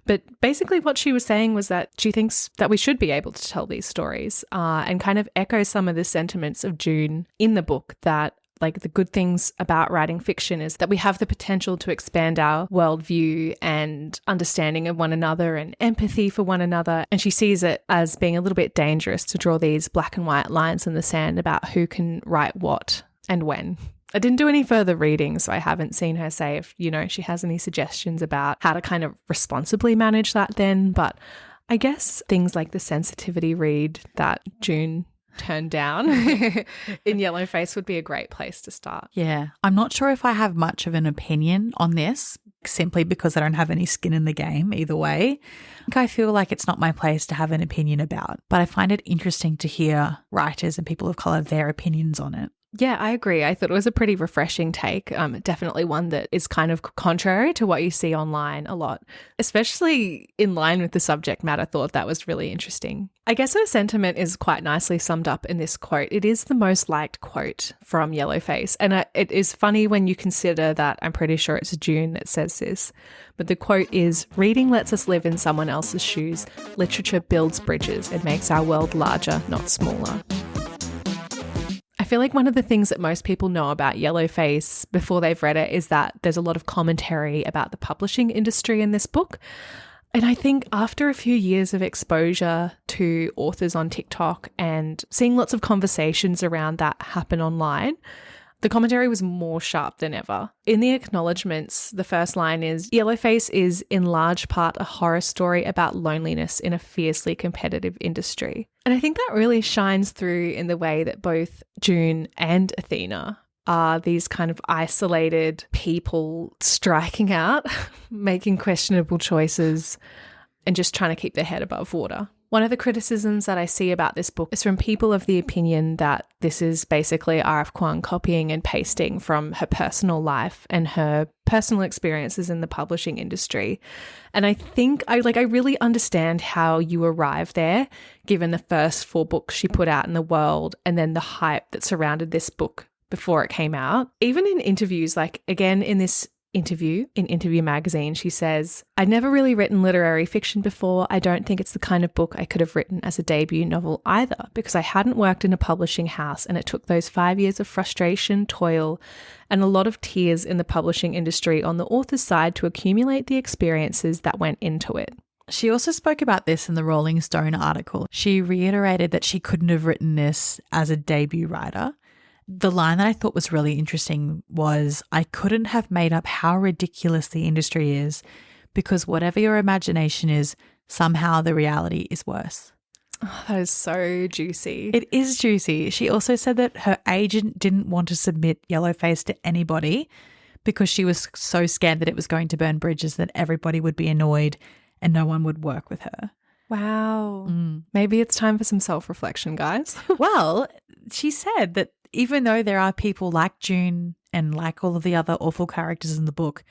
But basically what she was saying was that she thinks that we should be able to tell these stories and kind of echo some of the sentiments of June in the book, that like the good things about writing fiction is that we have the potential to expand our worldview and understanding of one another and empathy for one another. And she sees it as being a little bit dangerous to draw these black and white lines in the sand about who can write what and when. I didn't do any further reading, so I haven't seen her say if, you know, she has any suggestions about how to kind of responsibly manage that then. But I guess things like the sensitivity read that June turned down in Yellowface would be a great place to start. Yeah. I'm not sure if I have much of an opinion on this, simply because I don't have any skin in the game either way. I feel like it's not my place to have an opinion about, but I find it interesting to hear writers and people of colour, their opinions on it. Yeah, I agree. I thought it was a pretty refreshing take. Definitely one that is kind of contrary to what you see online a lot, especially in line with the subject matter. I thought that was really interesting. I guess her sentiment is quite nicely summed up in this quote. It is the most liked quote from Yellowface. And it is funny when you consider that I'm pretty sure it's June that says this. But the quote is, "Reading lets us live in someone else's shoes. Literature builds bridges. It makes our world larger, not smaller." I feel like one of the things that most people know about Yellowface before they've read it is that there's a lot of commentary about the publishing industry in this book. And I think after a few years of exposure to authors on TikTok and seeing lots of conversations around that happen online, the commentary was more sharp than ever. In the acknowledgements, the first line is, "Yellowface is in large part a horror story about loneliness in a fiercely competitive industry." And I think that really shines through in the way that both June and Athena are these kind of isolated people striking out, making questionable choices, and just trying to keep their head above water. One of the criticisms that I see about this book is from people of the opinion that this is basically R.F. Kuang copying and pasting from her personal life and her personal experiences in the publishing industry. And I think I really understand how you arrive there, given the first 4 books she put out in the world and then the hype that surrounded this book before it came out. Even in interviews, like again in this interview in Interview Magazine, she says, "I'd never really written literary fiction before. I don't think it's the kind of book I could have written as a debut novel either, because I hadn't worked in a publishing house and it took those 5 years of frustration, toil, and a lot of tears in the publishing industry on the author's side to accumulate the experiences that went into it." She also spoke about this in the Rolling Stone article. She reiterated that she couldn't have written this as a debut writer. The line that I thought was really interesting was, "I couldn't have made up how ridiculous the industry is, because whatever your imagination is, somehow the reality is worse." Oh, that is so juicy. It is juicy. She also said that her agent didn't want to submit Yellowface to anybody because she was so scared that it was going to burn bridges, that everybody would be annoyed and no one would work with her. Wow. Maybe it's time for some self-reflection, guys. Well, she said that even though there are people like June and like all of the other awful characters in the book,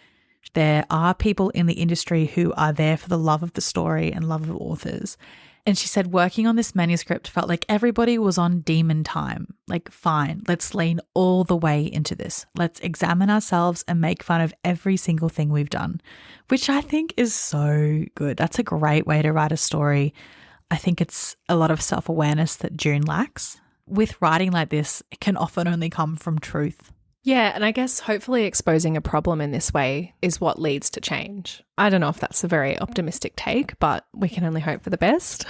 there are people in the industry who are there for the love of the story and love of authors. And she said working on this manuscript felt like everybody was on demon time. Like, fine, let's lean all the way into this. Let's examine ourselves and make fun of every single thing we've done, which I think is so good. That's a great way to write a story. I think it's a lot of self-awareness that June lacks. With writing like this, it can often only come from truth. Yeah, and I guess hopefully exposing a problem in this way is what leads to change. I don't know if that's a very optimistic take, but we can only hope for the best.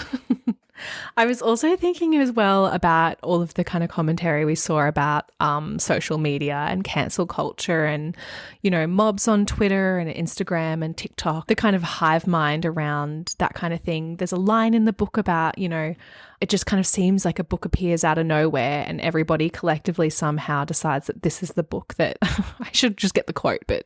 I was also thinking as well about all of the kind of commentary we saw about social media and cancel culture and, you know, mobs on Twitter and Instagram and TikTok, the kind of hive mind around that kind of thing. There's a line in the book about, you know, it just kind of seems like a book appears out of nowhere and everybody collectively somehow decides that this is the book that I should just get the quote, but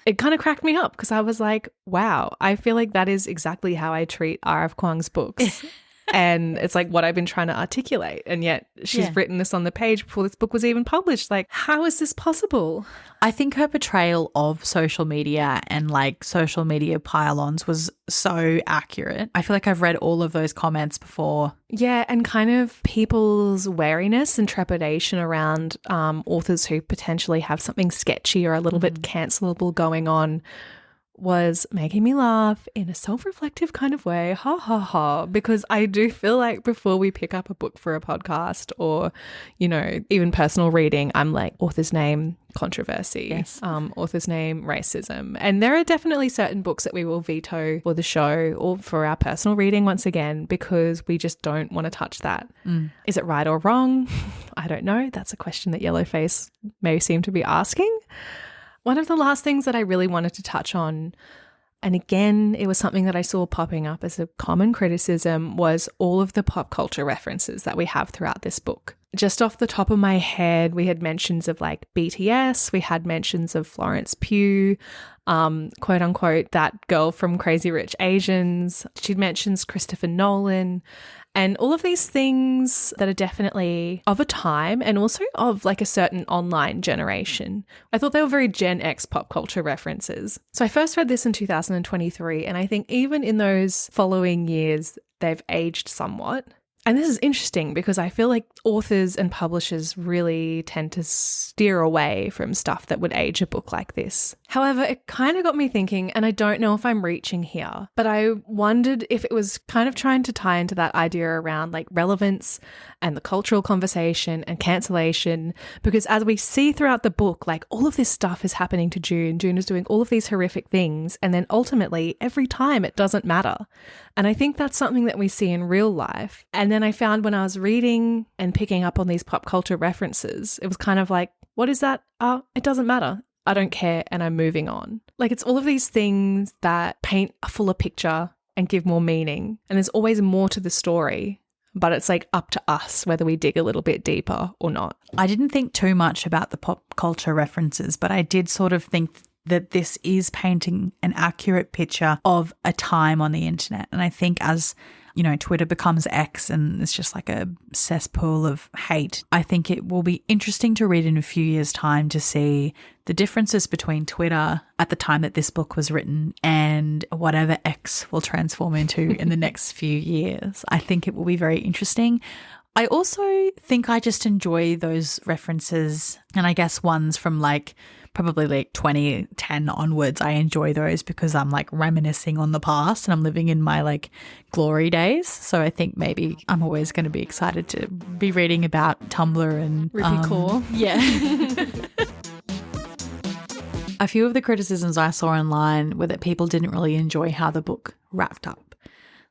it kind of cracked me up because I was like, wow, I feel like that is exactly how I treat R.F. Kuang's books. And it's like what I've been trying to articulate. And yet she's written this on the page before this book was even published. Like, how is this possible? I think her portrayal of social media and like social media pile-ons was so accurate. I feel like I've read all of those comments before. Yeah, and kind of people's wariness and trepidation around authors who potentially have something sketchy or a little bit cancelable going on was making me laugh in a self-reflective kind of way, ha ha ha, because I do feel like before we pick up a book for a podcast or, you know, even personal reading, I'm like, author's name, controversy, author's name, racism. And there are definitely certain books that we will veto for the show or for our personal reading once again because we just don't want to touch that. Is it right or wrong? I don't know. That's a question that Yellowface may seem to be asking. One of the last things that I really wanted to touch on And again, it was something that I saw popping up as a common criticism was all of the pop culture references that we have throughout this book. Just off the top of my head, we had mentions of like BTS, we had mentions of Florence Pugh, quote unquote, that girl from Crazy Rich Asians. She mentions Christopher Nolan and all of these things that are definitely of a time and also of like a certain online generation. I thought they were very Gen X pop culture references. So I first read this in 2023, and I think even in those following years, they've aged somewhat. And this is interesting because I feel like authors and publishers really tend to steer away from stuff that would age a book like this. However, it kind of got me thinking, and I don't know if I'm reaching here, but I wondered if it was kind of trying to tie into that idea around like relevance and the cultural conversation and cancellation, because as we see throughout the book, like all of this stuff is happening to June. June is doing all of these horrific things, and then ultimately every time it doesn't matter. And I think that's something that we see in real life. And then I found when I was reading and picking up on these pop culture references, it was kind of like, what is that? Oh, it doesn't matter. I don't care, and I'm moving on. Like it's all of these things that paint a fuller picture and give more meaning. And there's always more to the story, but it's like up to us whether we dig a little bit deeper or not. I didn't think too much about the pop culture references, but I did sort of think that this is painting an accurate picture of a time on the internet. And I think as, you know, Twitter becomes X and it's just like a cesspool of hate, I think it will be interesting to read in a few years' time to see the differences between Twitter at the time that this book was written and whatever X will transform into in the next few years. I think it will be very interesting. I also think I just enjoy those references, and I guess ones from like probably like 2010 onwards. I enjoy those because I'm like reminiscing on the past and I'm living in my like glory days. So I think maybe I'm always going to be excited to be reading about Tumblr and Rippy Core. Yeah. A few of the criticisms I saw online were that people didn't really enjoy how the book wrapped up.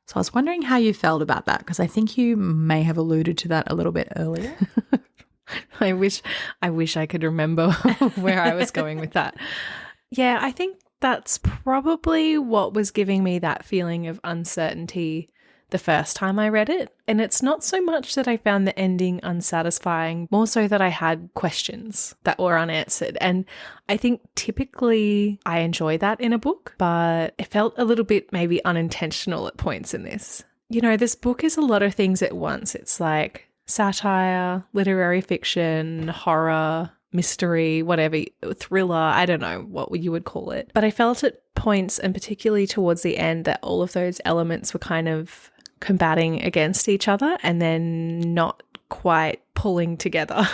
So I was wondering how you felt about that, because I think you may have alluded to that a little bit earlier. I wish I could remember where I was going with that. Yeah, I think that's probably what was giving me that feeling of uncertainty the first time I read it. And it's not so much that I found the ending unsatisfying, more so that I had questions that were unanswered. And I think typically I enjoy that in a book, but it felt a little bit maybe unintentional at points in this. You know, this book is a lot of things at once. It's like satire, literary fiction, horror, mystery, whatever, thriller, I don't know what you would call it. But I felt at points, and particularly towards the end, that all of those elements were kind of combating against each other and then not quite pulling together,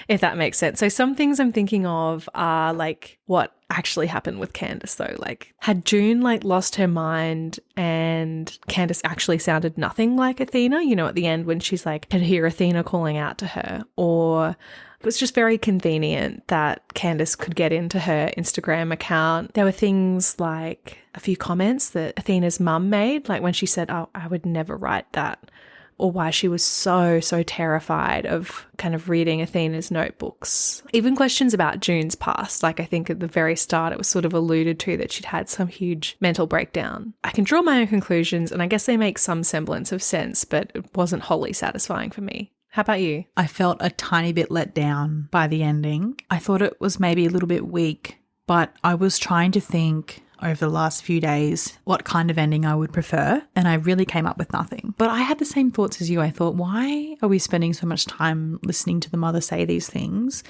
if that makes sense. So some things I'm thinking of are like what actually happened with Candace though. Like had June like lost her mind and Candace actually sounded nothing like Athena, you know, at the end when she's like could hear Athena calling out to her, or it was just very convenient that Candace could get into her Instagram account. There were things like a few comments that Athena's mum made, like when she said, oh, I would never write that, or why she was so terrified of kind of reading Athena's notebooks. Even questions about June's past, like I think at the very start it was sort of alluded to that she'd had some huge mental breakdown. I can draw my own conclusions and I guess they make some semblance of sense, but it wasn't wholly satisfying for me. How about you? I felt a tiny bit let down by the ending. I thought it was maybe a little bit weak, but I was trying to think over the last few days what kind of ending I would prefer, and I really came up with nothing. But I had the same thoughts as you. I thought, why are we spending so much time listening to the mother say these things?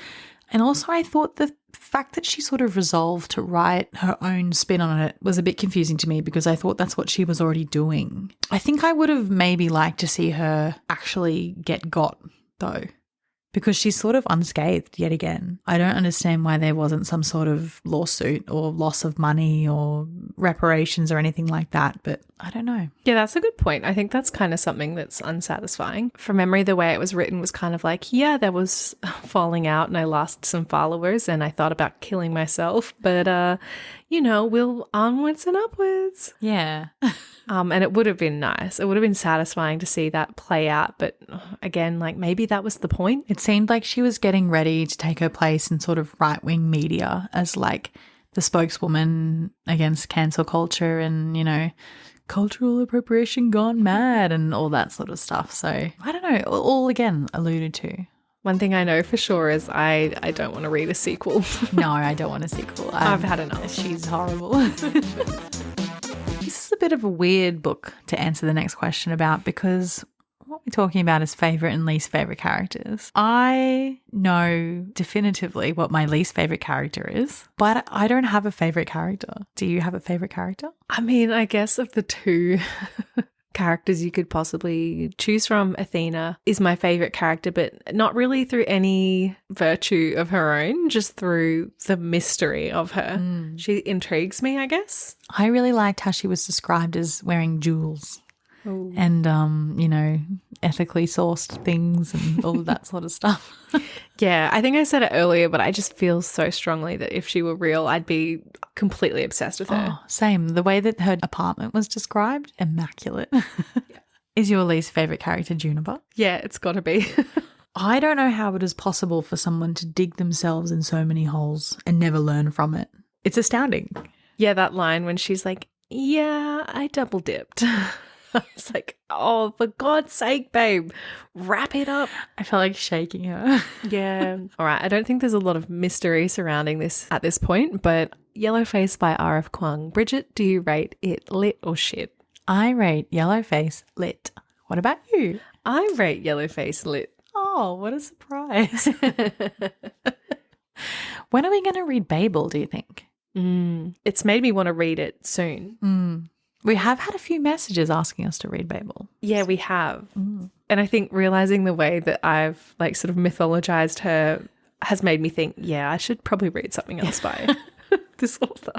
And also I thought the fact that she sort of resolved to write her own spin on it was a bit confusing to me, because I thought that's what she was already doing. I think I would have maybe liked to see her actually get got though, because she's sort of unscathed yet again. I don't understand why there wasn't some sort of lawsuit or loss of money or reparations or anything like that, but I don't know. Yeah, that's a good point. I think that's kind of something that's unsatisfying. From memory, the way it was written was kind of like, yeah, there was falling out and I lost some followers and I thought about killing myself, but, you know, we'll onwards and upwards. Yeah. And it would have been nice. It would have been satisfying to see that play out. But again, like maybe that was the point. It seemed like she was getting ready to take her place in sort of right-wing media as like the spokeswoman against cancel culture and, you know, cultural appropriation gone mad and all that sort of stuff. So I don't know, all again alluded to. One thing I know for sure is I don't want to read a sequel. No, I don't want a sequel. I've had enough. She's horrible. This is a bit of a weird book to answer the next question about because what we're talking about is favourite and least favourite characters. I know definitively what my least favourite character is, but I don't have a favourite character. Do you have a favourite character? I mean, I guess of the two characters you could possibly choose from, Athena is my favourite character, but not really through any virtue of her own, just through the mystery of her. She intrigues me, I guess. I really liked how she was described as wearing jewels. Ooh. And, you know, ethically sourced things and all of that sort of stuff. Yeah, I think I said it earlier, but I just feel so strongly that if she were real, I'd be completely obsessed with her. Oh, same. The way that her apartment was described, immaculate. Yeah. Is your least favourite character Juniper? Yeah, it's got to be. I don't know how it is possible for someone to dig themselves in so many holes and never learn from it. It's astounding. Yeah, that line when she's like, yeah, I double dipped. It's like, oh, for God's sake, babe, wrap it up. I felt like shaking her. Yeah. All right. I don't think there's a lot of mystery surrounding this at this point, but Yellowface by R.F. Kuang. Bridget, do you rate it lit or shit? I rate Yellowface lit. What about you? I rate Yellowface lit. Oh, what a surprise. When are we going to read Babel, do you think? It's made me want to read it soon. We have had a few messages asking us to read Babel. Yeah, we have. And I think realising the way that I've like sort of mythologized her has made me think, yeah, I should probably read something else by this author.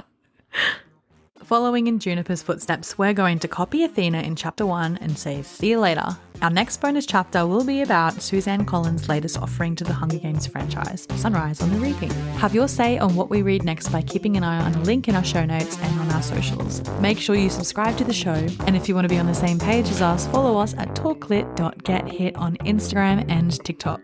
Following in Juniper's footsteps, we're going to copy Athena in chapter 1 and say, see you later. Our next bonus chapter will be about Suzanne Collins' latest offering to the Hunger Games franchise, Sunrise on the Reaping. Have your say on what we read next by keeping an eye on a link in our show notes and on our socials. Make sure you subscribe to the show, and if you want to be on the same page as us, follow us at talklit.gethit on Instagram and TikTok.